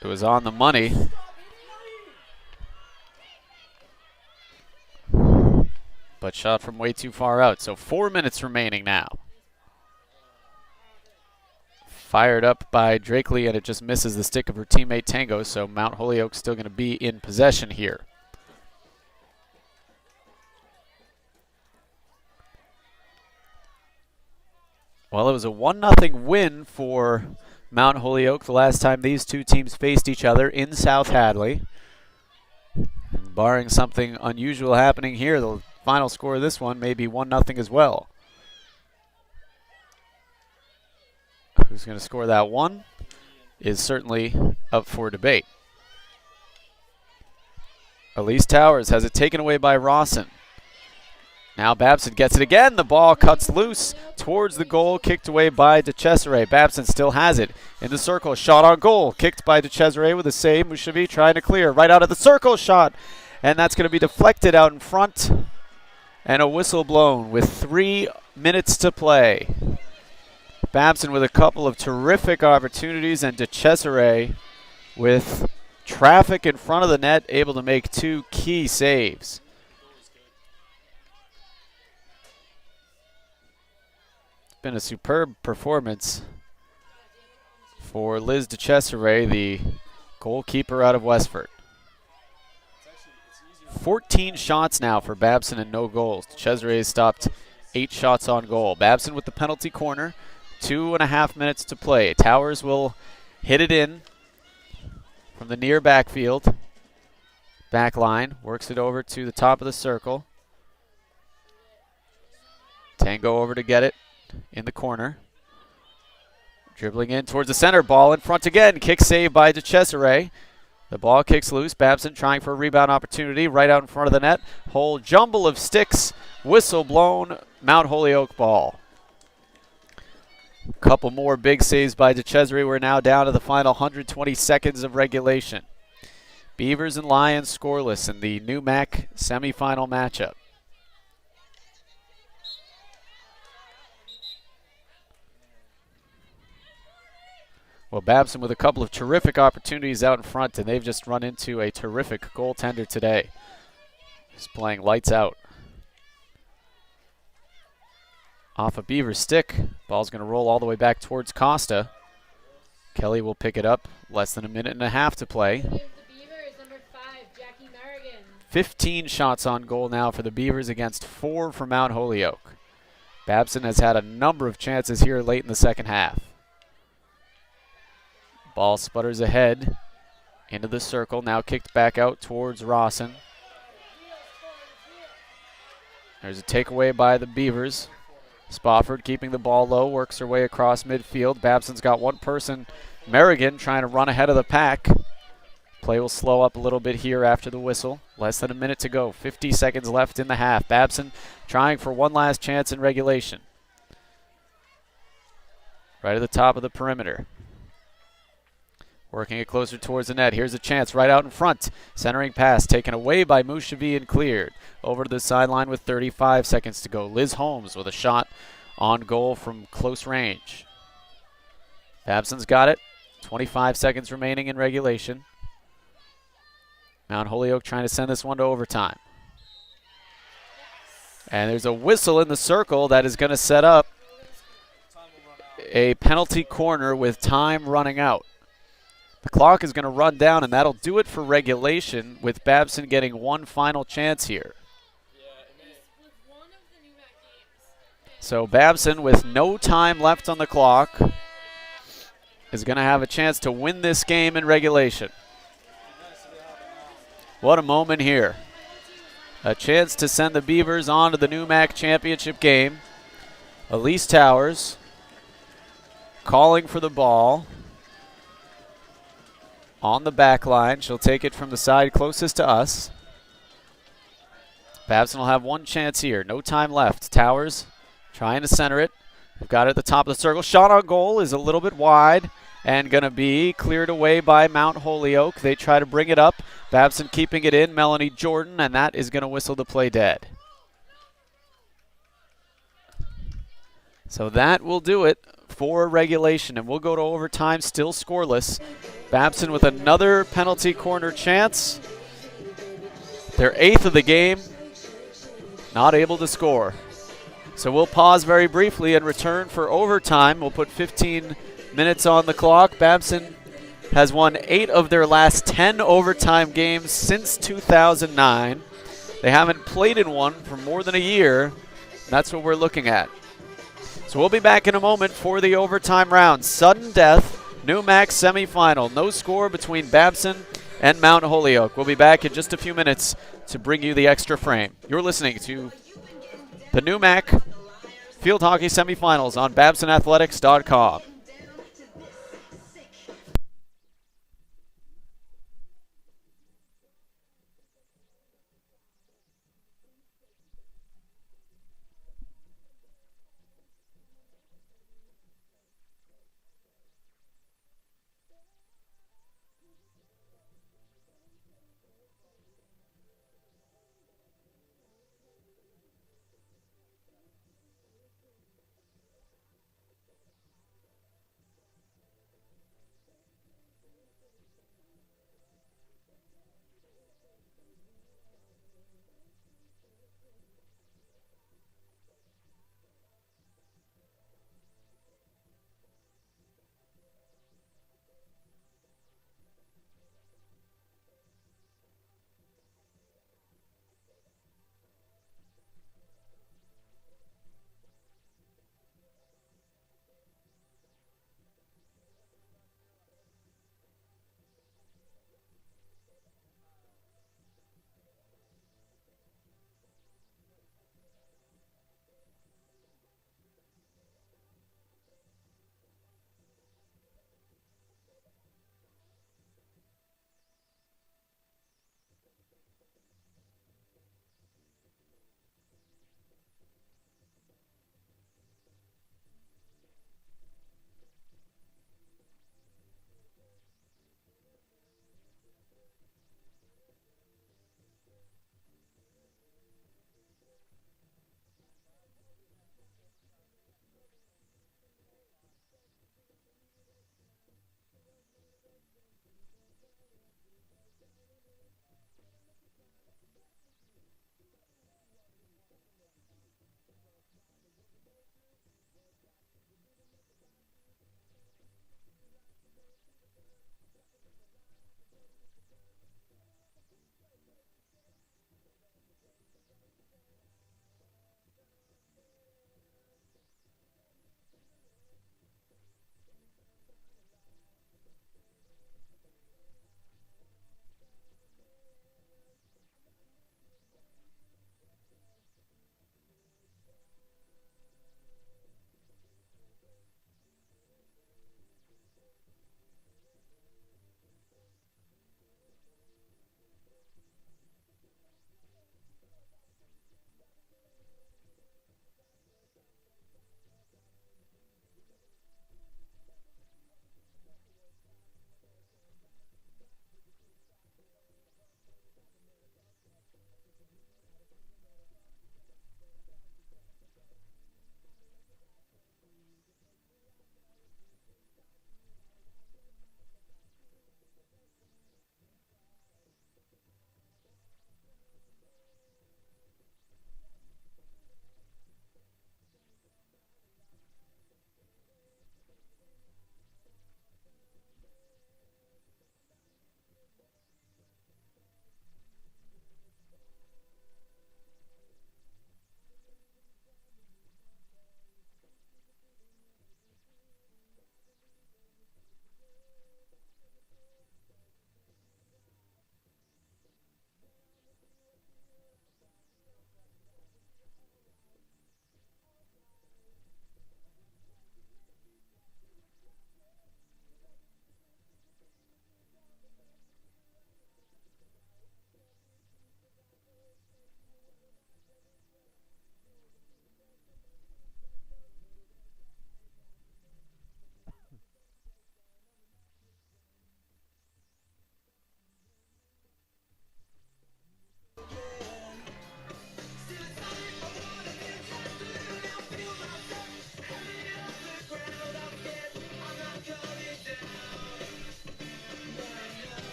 It was on the money. But shot from way too far out. So 4 minutes remaining now. Fired up by Drakely, and it just misses the stick of her teammate Tango, so Mount Holyoke's still going to be in possession here. Well, it was a 1-0 win for Mount Holyoke the last time these two teams faced each other in South Hadley. And barring something unusual happening here, the final score of this one may be 1-0 as well. Who's going to score that one is certainly up for debate. Elise Towers has it taken away by Rawson. Now Babson gets it again. The ball cuts loose towards the goal, kicked away by DeCesare. Babson still has it in the circle. Shot on goal, kicked by DeCesare with a save. Mushavi trying to clear right out of the circle shot. And that's going to be deflected out in front. And a whistle blown with 3 minutes to play. Babson with a couple of terrific opportunities, and DeCesare with traffic in front of the net, able to make 2 key saves. It's been a superb performance for Liz DeCesare, the goalkeeper out of Westford. 14 shots now for Babson and no goals. DeCesare has stopped 8 shots on goal. Babson with the penalty corner. 2.5 minutes to play. Towers will hit it in from the near backfield. Back line, works it over to the top of the circle. Tango over to get it in the corner. Dribbling in towards the center, ball in front again. Kick save by DeCesare. The ball kicks loose. Babson trying for a rebound opportunity right out in front of the net. Whole jumble of sticks. Whistle blown. Mount Holyoke ball. Couple more big saves by DeCesare. We're now down to the final 120 seconds of regulation. Beavers and Lions scoreless in the NEWMAC semifinal matchup. Well, Babson with a couple of terrific opportunities out in front, and they've just run into a terrific goaltender today. He's playing lights out. Off a Beaver stick. Ball's going to roll all the way back towards Costa. Kelly will pick it up. Less than 1.5 minutes to play. 15 shots on goal now for the Beavers against 4 for Mount Holyoke. Babson has had a number of chances here late in the second half. Ball sputters ahead into the circle. Now kicked back out towards Rawson. There's a takeaway by the Beavers. Spofford keeping the ball low, works her way across midfield. Babson's got one person, Merrigan, trying to run ahead of the pack. Play will slow up a little bit here after the whistle. Less than 1 minute to go. 50 seconds left in the half. Babson trying for one last chance in regulation. Right at the top of the perimeter. Working it closer towards the net. Here's a chance right out in front. Centering pass taken away by Mushavi and cleared. Over to the sideline with 35 seconds to go. Liz Holmes with a shot on goal from close range. Babson's got it. 25 seconds remaining in regulation. Mount Holyoke trying to send this one to overtime. And there's a whistle in the circle that is going to set up a penalty corner with time running out. The clock is going to run down, and that'll do it for regulation, with Babson getting one final chance here. So Babson, with no time left on the clock, is going to have a chance to win this game in regulation. What a moment here. A chance to send the Beavers on to the NEWMAC championship game. Elise Towers calling for the ball. On the back line, she'll take it from the side closest to us. Babson will have one chance here. No time left. Towers trying to center it. They've got it at the top of the circle. Shot on goal is a little bit wide and going to be cleared away by Mount Holyoke. They try to bring it up. Babson keeping it in. Melanie Jordan, and that is going to whistle the play dead. So that will do it for regulation, and we'll go to overtime, still scoreless. Babson with another penalty corner chance. Their 8th of the game, not able to score. So we'll pause very briefly and return for overtime. We'll put 15 minutes on the clock. Babson has won 8 of their last 10 overtime games since 2009. They haven't played in one for more than a year. That's what we're looking at. So we'll be back in a moment for the overtime round. Sudden death, NEWMAC semifinal. No score between Babson and Mount Holyoke. We'll be back in just a few minutes to bring you the extra frame. You're listening to the NEWMAC Field Hockey Semifinals on BabsonAthletics.com.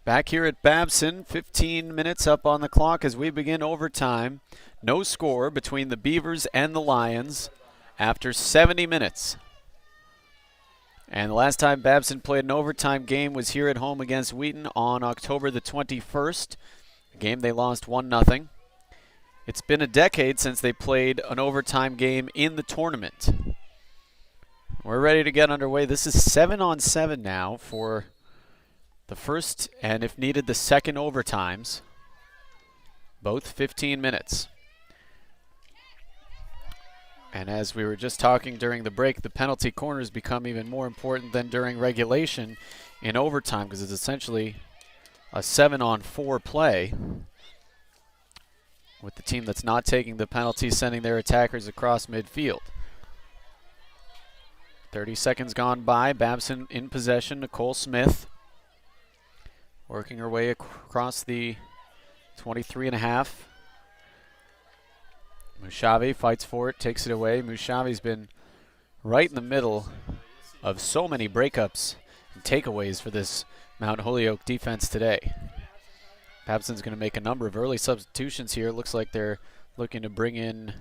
Back here at Babson, 15 minutes up on the clock as we begin overtime. No score between the Beavers and the Lions after 70 minutes. And the last time Babson played an overtime game was here at home against Wheaton on October the 21st, a game they lost 1-0. It's been a decade since they played an overtime game in the tournament. We're ready to get underway. This is 7-on-7 now for the first and, if needed, the second overtimes. Both 15 minutes. And as we were just talking during the break, the penalty corners become even more important than during regulation in overtime because it's essentially a 7-on-4 play with the team that's not taking the penalty sending their attackers across midfield. 30 seconds gone by. Babson in possession. Nicole Smith working her way across the 23.5. Mushavi fights for it, takes it away. Mushavi's been right in the middle of so many breakups and takeaways for this Mount Holyoke defense today. Babson's going to make a number of early substitutions here. Looks like they're looking to bring in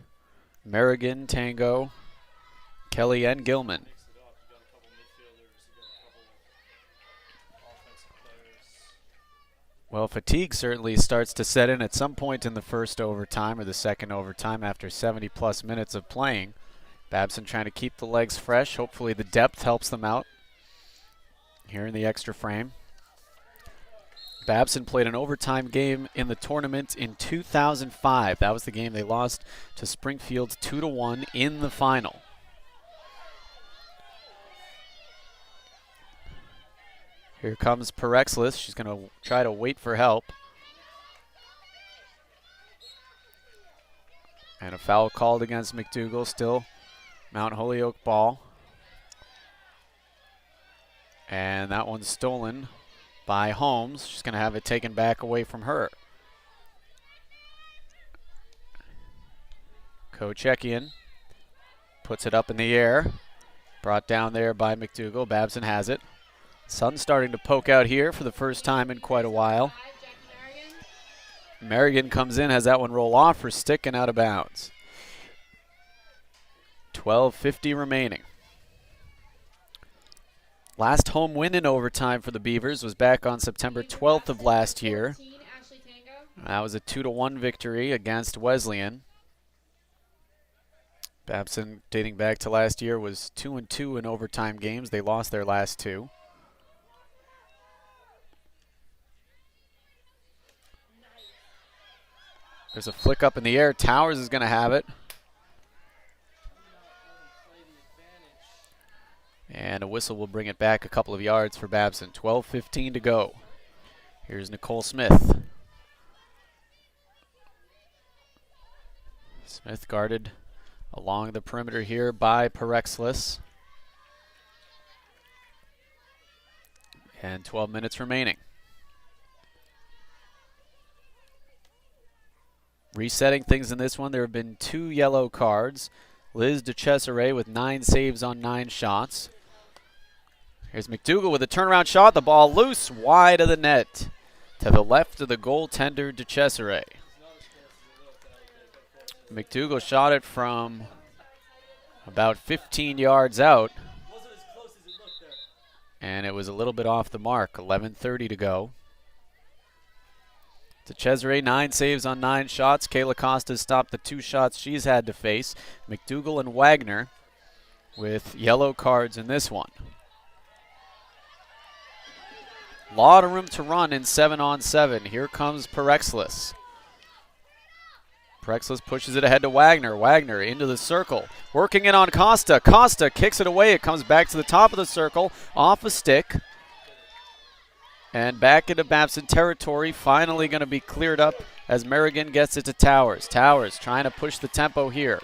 Merrigan, Tango, Kelly, and Gilman. Well, fatigue certainly starts to set in at some point in the first overtime or the second overtime after 70-plus minutes of playing. Babson trying to keep the legs fresh. Hopefully the depth helps them out here in the extra frame. Babson played an overtime game in the tournament in 2005. That was the game they lost to Springfield 2-1 in the final. Here comes Perexlis. She's going to try to wait for help. And a foul called against McDougall. Still Mount Holyoke ball. And that one's stolen by Holmes. She's going to have it taken back away from her. Kochekian puts it up in the air. Brought down there by McDougall. Babson has it. Sun's starting to poke out here for the first time in quite a while. Merrigan comes in, has that one roll off for stick and out of bounds. 12:50 remaining. Last home win in overtime for the Beavers was back on September 12th of last year. That was a 2-1 victory against Wesleyan. Babson, dating back to last year, was 2-2 in overtime games. They lost their last two. There's a flick up in the air. Towers is going to have it. And a whistle will bring it back a couple of yards for Babson. 12:15 to go. Here's Nicole Smith. Smith guarded along the perimeter here by Perexlis. And 12 minutes remaining. Resetting things in this one, there have been 2 yellow cards. Liz DeCesare with 9 saves on 9 shots. Here's McDougall with a turnaround shot. The ball loose, wide of the net. To the left of the goaltender, DeCesare. McDougall shot it from about 15 yards out. And it was a little bit off the mark. 11:30 to go. DeCesare, 9 saves on 9 shots. Kayla Costa stopped the 2 shots she's had to face. McDougall and Wagner with yellow cards in this one. Lot of room to run in 7-on-7. Here comes Perexlis. Perexlis pushes it ahead to Wagner. Wagner into the circle. Working it on Costa. Costa kicks it away. It comes back to the top of the circle. Off a stick. And back into Babson territory. Finally going to be cleared up as Merrigan gets it to Towers. Towers trying to push the tempo here.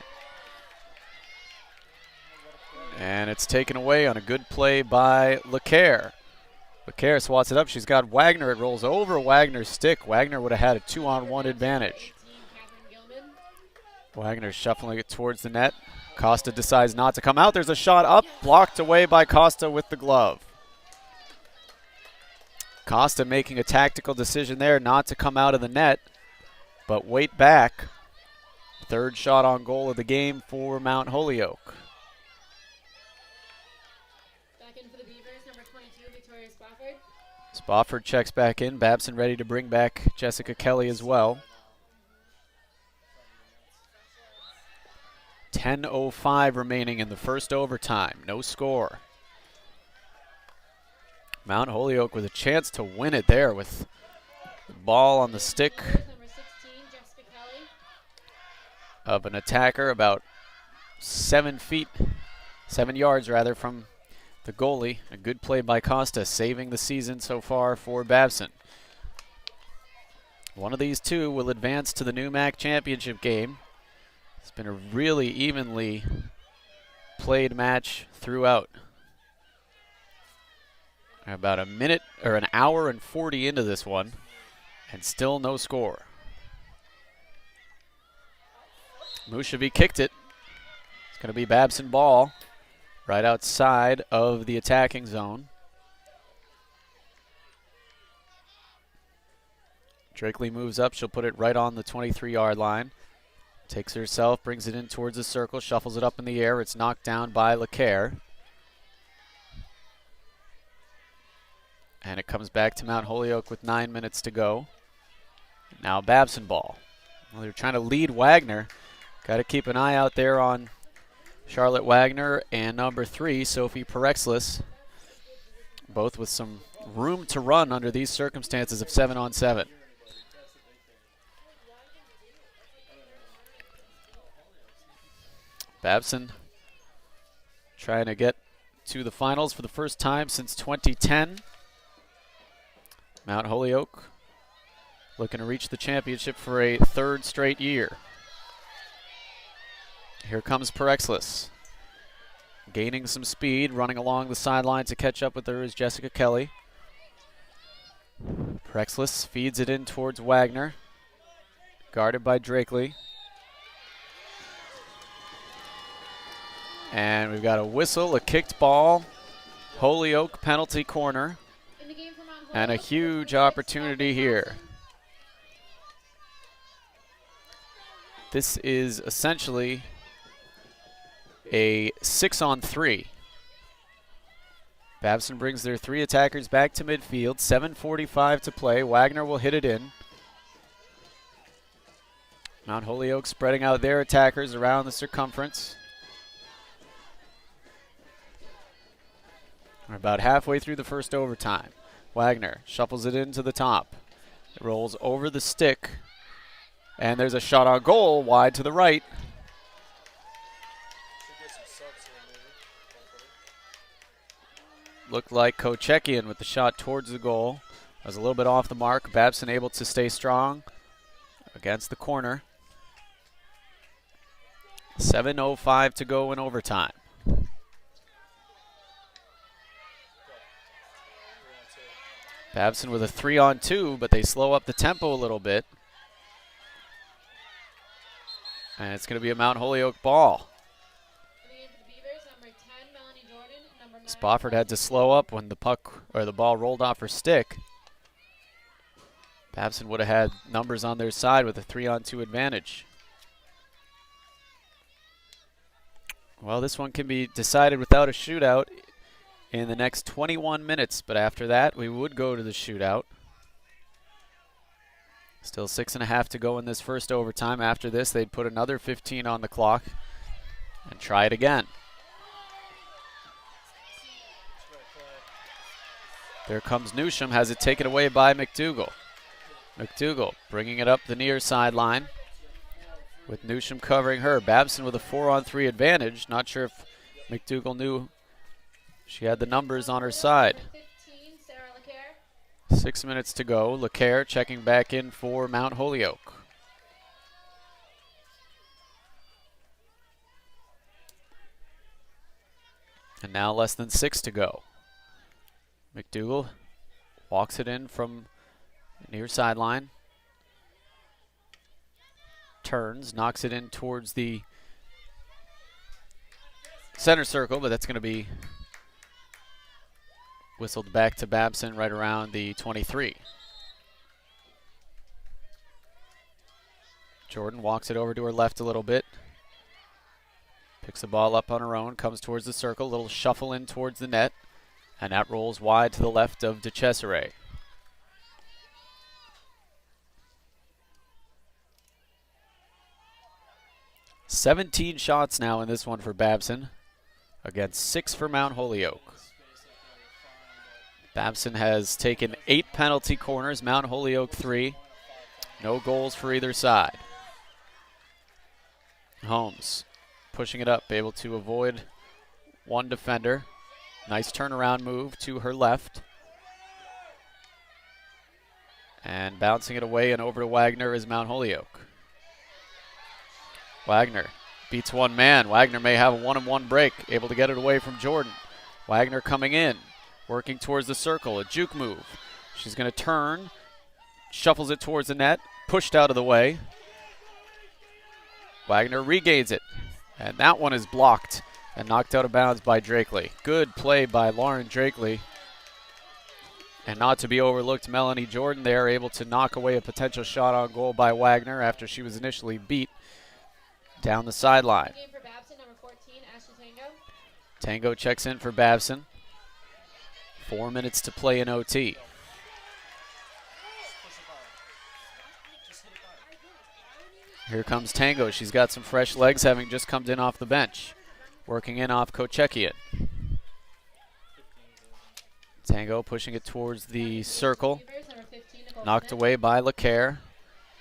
And it's taken away on a good play by LeCaire. LeCaire swats it up. She's got Wagner. It rolls over Wagner's stick. Wagner would have had a 2-on-1 advantage. Wagner shuffling it towards the net. Costa decides not to come out. There's a shot up, blocked away by Costa with the glove. Costa making a tactical decision there not to come out of the net, but wait back. Third shot on goal of the game for Mount Holyoke. Back in for the Beavers, number 22, Victoria Spofford. Spofford checks back in. Babson ready to bring back Jessica Kelly as well. 10:05 remaining in the first overtime. No score. Mount Holyoke with a chance to win it there with the ball on the stick Number 16, Jessica Kelly. of an attacker about 7 yards rather from the goalie. A good play by Costa, saving the season so far for Babson. One of these two will advance to the NEWMAC championship game. It's been a really evenly played match throughout. About a minute or an hour and 40 into this one, and still no score. Mushavi kicked it. It's going to be Babson ball right outside of the attacking zone. Drakeley moves up. She'll put it right on the 23-yard line. Takes it herself, brings it in towards the circle, shuffles it up in the air. It's knocked down by LeCaire. And it comes back to Mount Holyoke with 9 minutes to go. Now Babson ball. Well, they're trying to lead Wagner. Got to keep an eye out there on Charlotte Wagner and number 3, Sophie Perexlis. Both with some room to run under these circumstances of 7-on-7. Babson trying to get to the finals for the first time since 2010. Mount Holyoke looking to reach the championship for a third straight year. Here comes Perexlis. Gaining some speed, running along the sideline to catch up with her is Jessica Kelly. Perexlis feeds it in towards Wagner. Guarded by Drakeley. And we've got a whistle, a kicked ball. Holyoke penalty corner. In the game for Mount And a Holyoke, huge number 6, opportunity Stephanie here. Thompson. This is essentially a 6-on-3. Babson brings their 3 attackers back to midfield. 7:45 to play. Wagner will hit it in. Mount Holyoke spreading out their attackers around the circumference. We're about halfway through the first overtime. Wagner shuffles it into the top. It rolls over the stick. And there's a shot on goal, wide to the right. Looked like Kochekian with the shot towards the goal. Was a little bit off the mark. Babson able to stay strong against the corner. 7:05 to go in overtime. Babson with a 3-on-2, but they slow up the tempo a little bit. And it's going to be a Mount Holyoke ball. In the game for the Beavers, number 10, Melanie Jordan. Number 9, Spofford had to slow up when the puck or the ball rolled off her stick. Babson would have had numbers on their side with a 3-on-2 advantage. Well, this one can be decided without a shootout in the next 21 minutes, but after that, we would go to the shootout. Still 6.5 to go in this first overtime. After this, they'd put another 15 on the clock and try it again. There comes Newsham, has it taken away by McDougall. McDougall bringing it up the near sideline with Newsham covering her. Babson with a 4-on-3 advantage. Not sure if McDougall knew she had the numbers on her side. number 15, Sarah LeCaire. 6 minutes to go. LeCaire checking back in for Mount Holyoke. And now less than 6 to go. McDougall walks it in from near sideline. Turns, knocks it in towards the center circle, but that's going to be Whistled back to Babson right around the 23. Jordan walks it over to her left a little bit. Picks the ball up on her own, comes towards the circle, little shuffle in towards the net, and that rolls wide to the left of DeCesare. "17 shots now in this one for Babson, against 6 for Mount Holyoke. Babson has taken 8 penalty corners, Mount Holyoke 3. No goals for either side. Holmes pushing it up, able to avoid one defender. Nice turnaround move to her left. And bouncing it away and over to Wagner is Mount Holyoke. Wagner beats one man. Wagner may have a 1-on-1 break, able to get it away from Jordan. Wagner coming in, working towards the circle, a juke move. She's going to turn, shuffles it towards the net, pushed out of the way. Wagner regains it, and that one is blocked and knocked out of bounds by Drakely. Good play by Lauren Drakely. And not to be overlooked, Melanie Jordan there, able to knock away a potential shot on goal by Wagner after she was initially beat down the sideline. Game for Babson, number 14, Ashley Tango. Tango checks in for Babson. 4 minutes to play in OT. Here comes Tango. She's got some fresh legs, having just come in off the bench. Working in off Kochekian. Tango pushing it towards the circle. Number 15, Nicole Knocked Smith. away by LeCaire.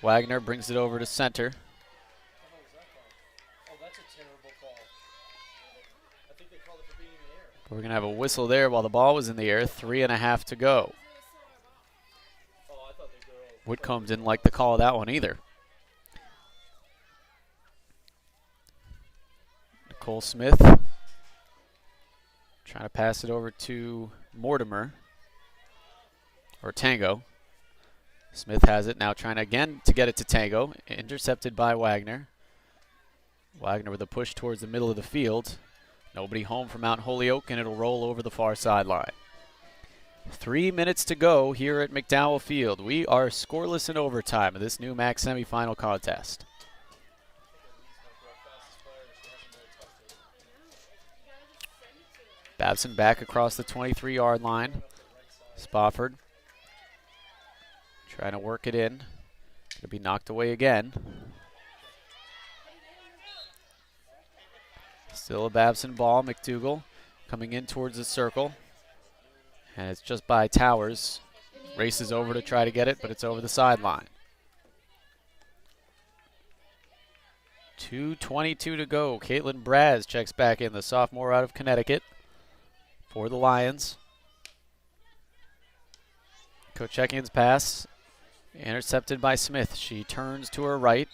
Wagner brings it over to center. Oh, that's a terrible call. I think they called it for being in the air. We're going to have a whistle there while the ball was in the air. 3.5 to go. Oh, I thought they were all. Whitcomb didn't like the call of that one either. Nicole Smith trying to pass it over to Mortimer, or Tango. Smith has it, now trying again to get it to Tango. Intercepted by Wagner. Wagner with a push towards the middle of the field. Nobody home for Mount Holyoke, and it'll roll over the far sideline. 3 minutes to go here at MacDowell Field. We are scoreless in overtime of this NEWMAC semifinal contest. Babson back across the 23-yard line. Spofford trying to work it in. Going to be knocked away again. Still a Babson ball. McDougall coming in towards the circle. And it's just by Towers. Races over to try to get it, but it's over the sideline. 2:22 to go. Caitlin Braz checks back in, the sophomore out of Connecticut for the Lions. Kochekian's pass intercepted by Smith. She turns to her right.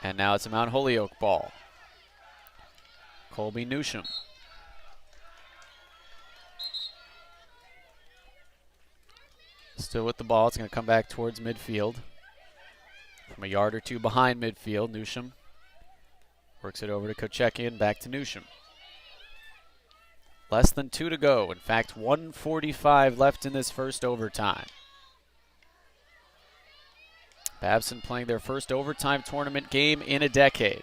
And now it's a Mount Holyoke ball. Colby Newsham. Still with the ball. It's going to come back towards midfield. From a yard or two behind midfield, Newsham works it over to Kochekian, back to Newsham. Less than 2 to go. In fact, 1:45 left in this first overtime. Babson playing their first overtime tournament game in a decade.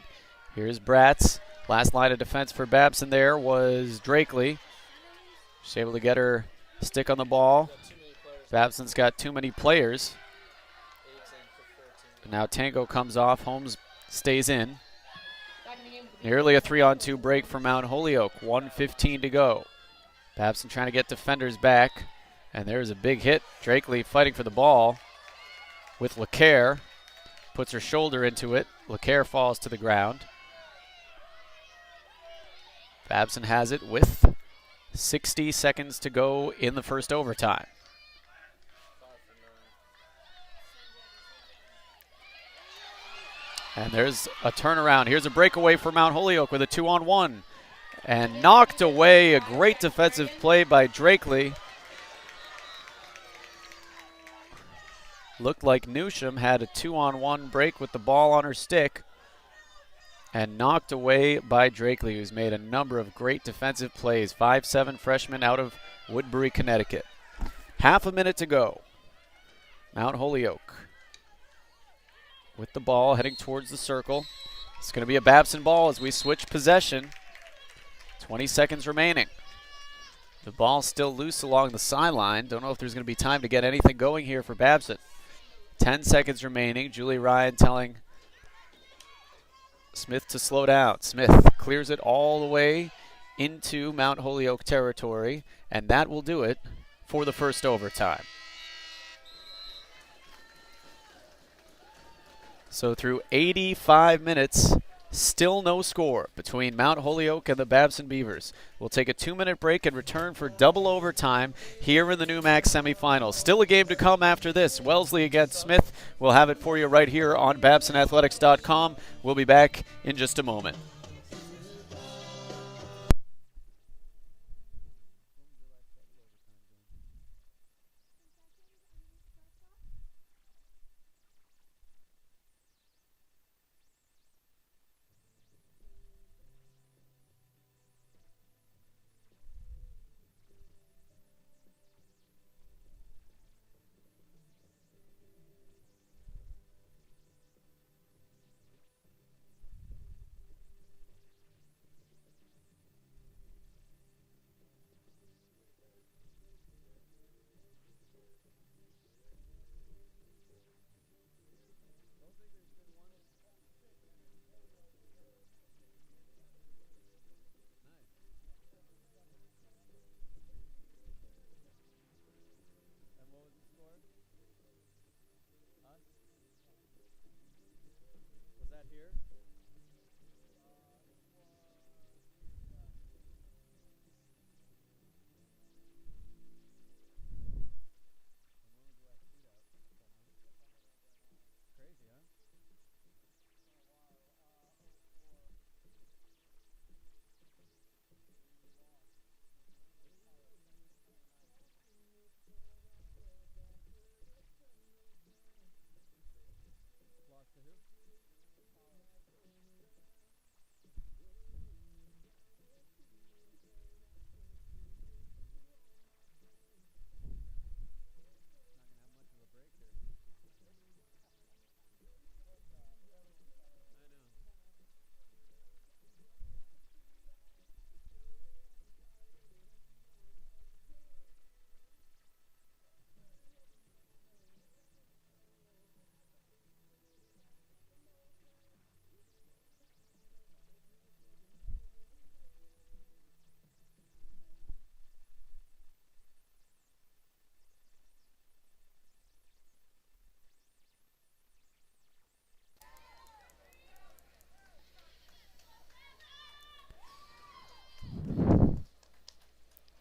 Here's Bratz. Last line of defense for Babson there was Drakely. She's able to get her stick on the ball. Babson's got too many players. And now Tango comes off. Holmes stays in. Nearly a 3-on-2 break for Mount Holyoke. 1:15 to go. Babson trying to get defenders back. And there's a big hit. Drakely fighting for the ball with LeCaire. Puts her shoulder into it. LeCaire falls to the ground. Babson has it with 60 seconds to go in the first overtime. And there's a turnaround. Here's a breakaway for Mount Holyoke with a 2-on-1. And knocked away. A great defensive play by Drakely. Looked like Newsham had a 2-on-1 break with the ball on her stick. and knocked away by Drakely, who's made a number of great defensive plays. 5'7" freshman out of Woodbury, Connecticut. Half a minute to go. Mount Holyoke with the ball heading towards the circle. It's going to be a Babson ball as we switch possession. 20 seconds remaining. The ball still loose along the sideline. Don't know if there's going to be time to get anything going here for Babson. 10 seconds remaining. Julie Ryan telling Smith to slow down. Smith clears it all the way into Mount Holyoke territory, and that will do it for the first overtime. So through 85 minutes, still no score between Mount Holyoke and the Babson Beavers. We'll take a 2-minute break and return for double overtime here in the NEWMAC semifinals. Still a game to come after this. Wellesley against Smith. We'll have it for you right here on BabsonAthletics.com. We'll be back in just a moment.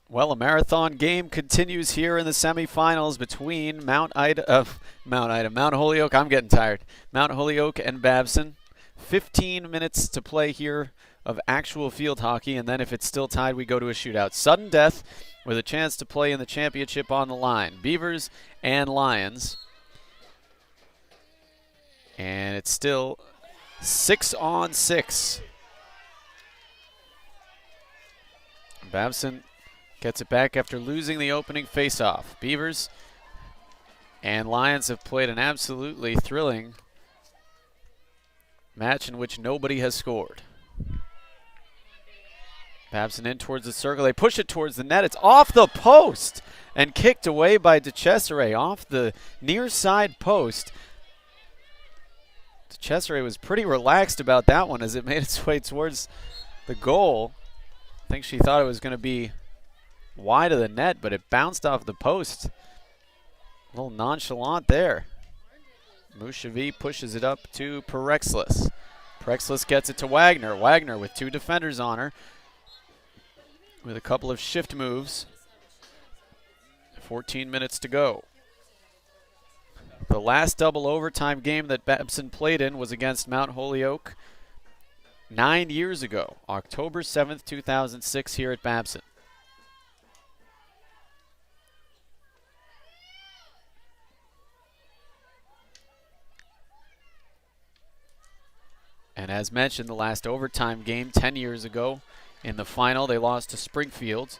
Well, a marathon game continues here in the semifinals between Mount Holyoke. I'm getting tired. Mount Holyoke and Babson. 15 minutes to play here of actual field hockey, and then if it's still tied, we go to a shootout. Sudden death with a chance to play in the championship on the line. Beavers and Lions. And it's still 6-on-6. Babson gets it back after losing the opening faceoff. Beavers and Lions have played an absolutely thrilling match in which nobody has scored. Babson in towards the circle. They push it towards the net. It's off the post and kicked away by DeCesare off the near side post. DeCesare was pretty relaxed about that one as it made its way towards the goal. I think she thought it was going to be wide of the net, but it bounced off the post. A little nonchalant there. Mushavi pushes it up to Perexlis. Perexlis gets it to Wagner. Wagner with two defenders on her with a couple of shift moves. 14 minutes to go. The last double overtime game that Babson played in was against Mount Holyoke 9 years ago, October 7th, 2006 here at Babson. And as mentioned, the last overtime game 10 years ago, in the final, they lost to Springfield.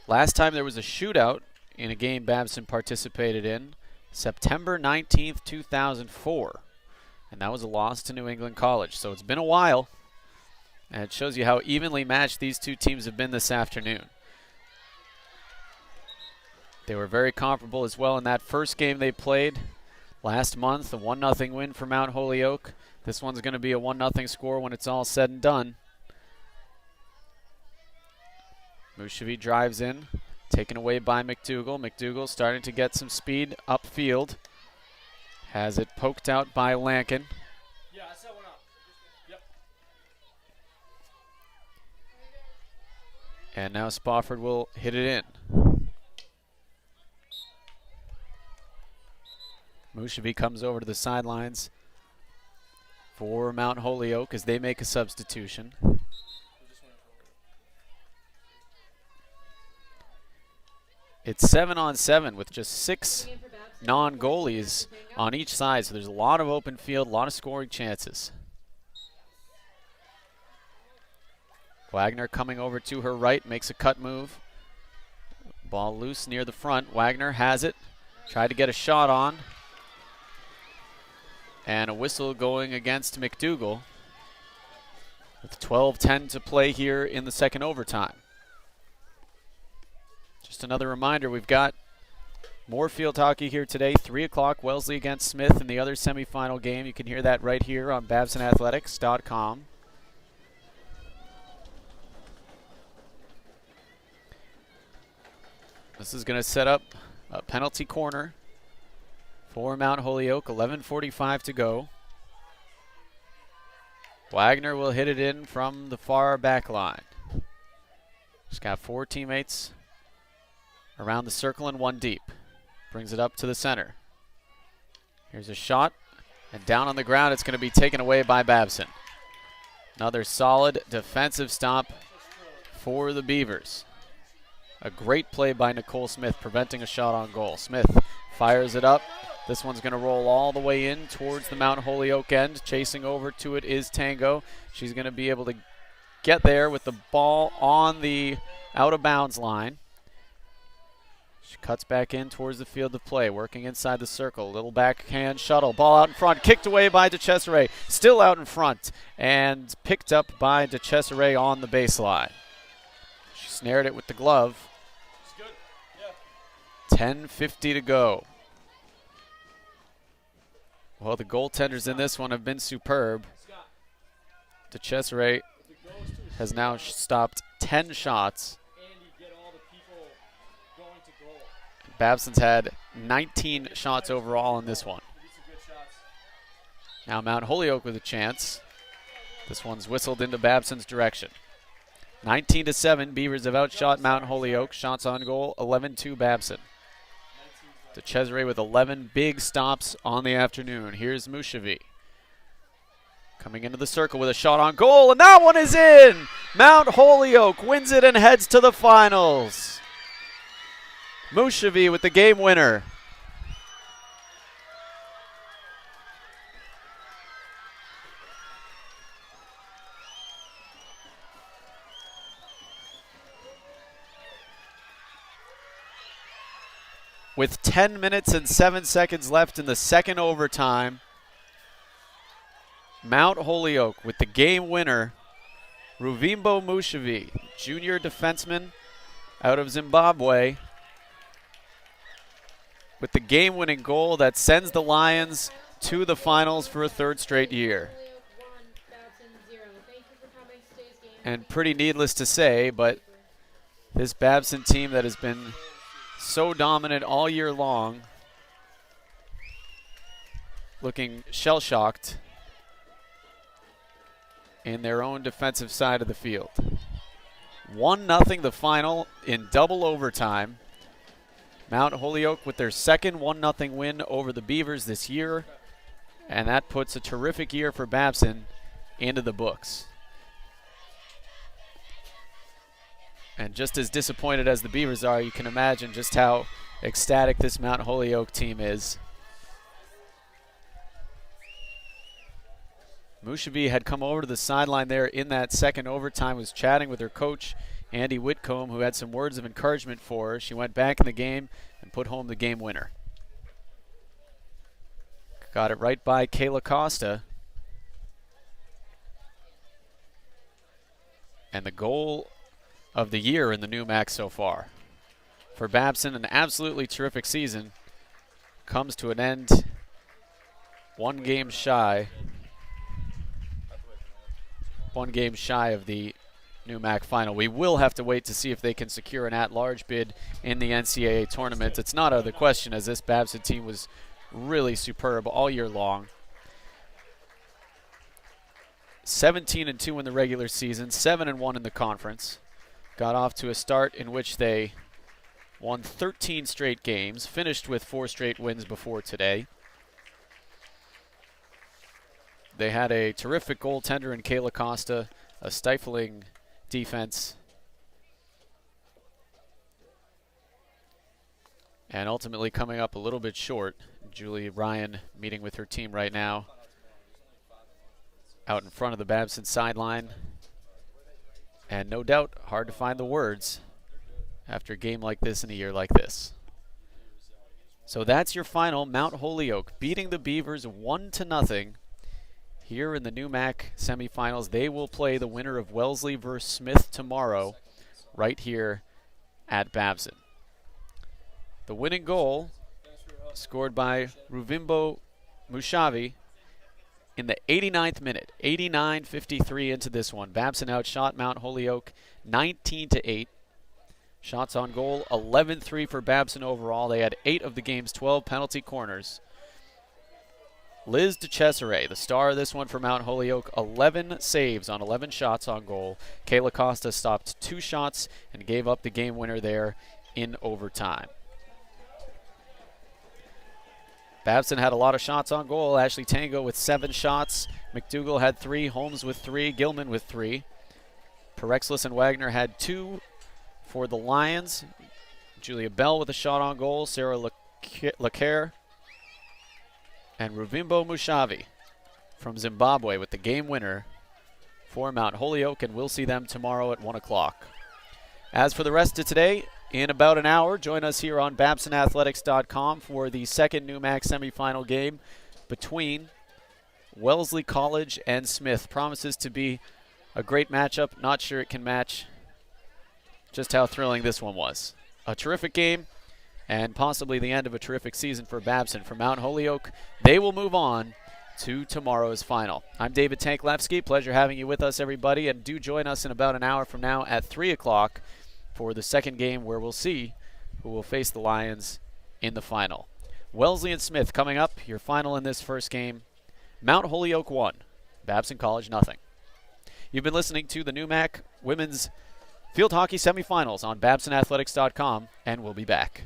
Last time there was a shootout in a game Babson participated in, September 19th, 2004. And that was a loss to New England College. So it's been a while. And it shows you how evenly matched these two teams have been this afternoon. They were very comparable as well in that first game they played last month, a 1-0 win for Mount Holyoke. This one's going to be a 1-0 score when it's all said and done. Mushavi drives in, taken away by McDougal. McDougal starting to get some speed upfield. Has it poked out by Lankin. Yeah, I set one up. Yep. And now Spofford will hit it in. Mushavi comes over to the sidelines for Mount Holyoke as they make a substitution. It's 7-on-7 with just 6 non-goalies on each side, so there's a lot of open field, a lot of scoring chances. Wagner coming over to her right, makes a cut move. Ball loose near the front. Wagner has it. Tried to get a shot on. And a whistle going against McDougal with 12:10 to play here in the second overtime. Just another reminder, we've got more field hockey here today. 3 o'clock, Wellesley against Smith in the other semifinal game. You can hear that right here on BabsonAthletics.com. This is going to set up a penalty corner for Mount Holyoke. 11:45 to go. Wagner will hit it in from the far back line. She's got 4 teammates around the circle and 1 deep. Brings it up to the center. Here's a shot, and down on the ground it's going to be taken away by Babson. Another solid defensive stop for the Beavers. A great play by Nicole Smith, preventing a shot on goal. Smith fires it up. This one's going to roll all the way in towards the Mount Holyoke end. Chasing over to it is Tango. She's going to be able to get there with the ball on the out-of-bounds line. She cuts back in towards the field of play, working inside the circle. Little backhand shuttle. Ball out in front. Kicked away by DeCesare. Still out in front. And picked up by DeCesare on the baseline. She snared it with the glove. It's good. Yeah. 10:50 to go. Well, the goaltenders in this one have been superb. DeCesare has now stopped 10 shots. Babson's had 19 shots overall in this one. Now Mount Holyoke with a chance. This one's whistled into Babson's direction. 19-7, Beavers have outshot Mount Holyoke. Shots on goal, 11-2 Babson. DeCesare with 11 big stops on the afternoon. Here's Mushavi. Coming into the circle with a shot on goal, and that one is in! Mount Holyoke wins it and heads to the finals. Mushavi with the game winner. With 10 minutes and 7 seconds left in the second overtime, Mount Holyoke with the game winner, Ruvimbo Mushavi, junior defenseman out of Zimbabwe, with the game-winning goal that sends the Lions to the finals for a 3rd straight year. And pretty needless to say, but this Babson team that has been so dominant all year long, looking shell-shocked in their own defensive side of the field. 1-0 the final in double overtime. Mount Holyoke with their second 1-0 win over the Beavers this year, and that puts a terrific year for Babson into the books. And just as disappointed as the Beavers are, you can imagine just how ecstatic this Mount Holyoke team is. Mushavi had come over to the sideline there in that second overtime, was chatting with her coach, Andy Whitcomb, who had some words of encouragement for her. She went back in the game and put home the game winner. Got it right by Kayla Costa. And the goal of the year in the NEWMAC so far. For Babson, an absolutely terrific season comes to an end. One game shy of the NEWMAC final. We will have to wait to see if they can secure an at-large bid in the NCAA tournament. It's not out of the question, as this Babson team was really superb all year long. 17-2 in the regular season, 7-1 in the conference. Got off to a start in which they won 13 straight games, finished with 4 straight wins before today. They had a terrific goaltender in Kayla Costa, a stifling defense, and ultimately coming up a little bit short. Julie Ryan meeting with her team right now out in front of the Babson sideline. And no doubt, hard to find the words after a game like this in a year like this. So that's your final. Mount Holyoke beating the Beavers 1-0 here in the NEWMAC semifinals. They will play the winner of Wellesley versus Smith tomorrow right here at Babson. The winning goal scored by Ruvimbo Mushavi in the 89th minute. 89:53 into this one. Babson outshot Mount Holyoke 19-8. Shots on goal 11-3 for Babson overall. They had 8 of the game's 12 penalty corners. Liz DeCesare, the star of this one for Mount Holyoke, 11 saves on 11 shots on goal. Kayla Costa stopped 2 shots and gave up the game winner there in overtime. Babson had a lot of shots on goal. Ashley Tango with 7 shots. McDougall had 3. Holmes with 3. Gilman with 3. Perexlis and Wagner had 2 for the Lions. Julia Bell with a shot on goal. Sarah Lacaire. And Ruvimbo Mushavi from Zimbabwe with the game winner for Mount Holyoke, and we'll see them tomorrow at 1 o'clock. As for the rest of today, in about an hour, join us here on BabsonAthletics.com for the second NEWMAC semifinal game between Wellesley College and Smith. Promises to be a great matchup. Not sure it can match just how thrilling this one was. A terrific game and possibly the end of a terrific season for Babson. For Mount Holyoke, they will move on to tomorrow's final. I'm David Tanklevsky. Pleasure having you with us, everybody, and do join us in about an hour from now at 3 o'clock for the second game, where we'll see who will face the Lions in the final. Wellesley and Smith coming up, your final in this first game. Mount Holyoke 1, Babson College 0. You've been listening to the NEWMAC Women's Field Hockey Semifinals on BabsonAthletics.com, and we'll be back.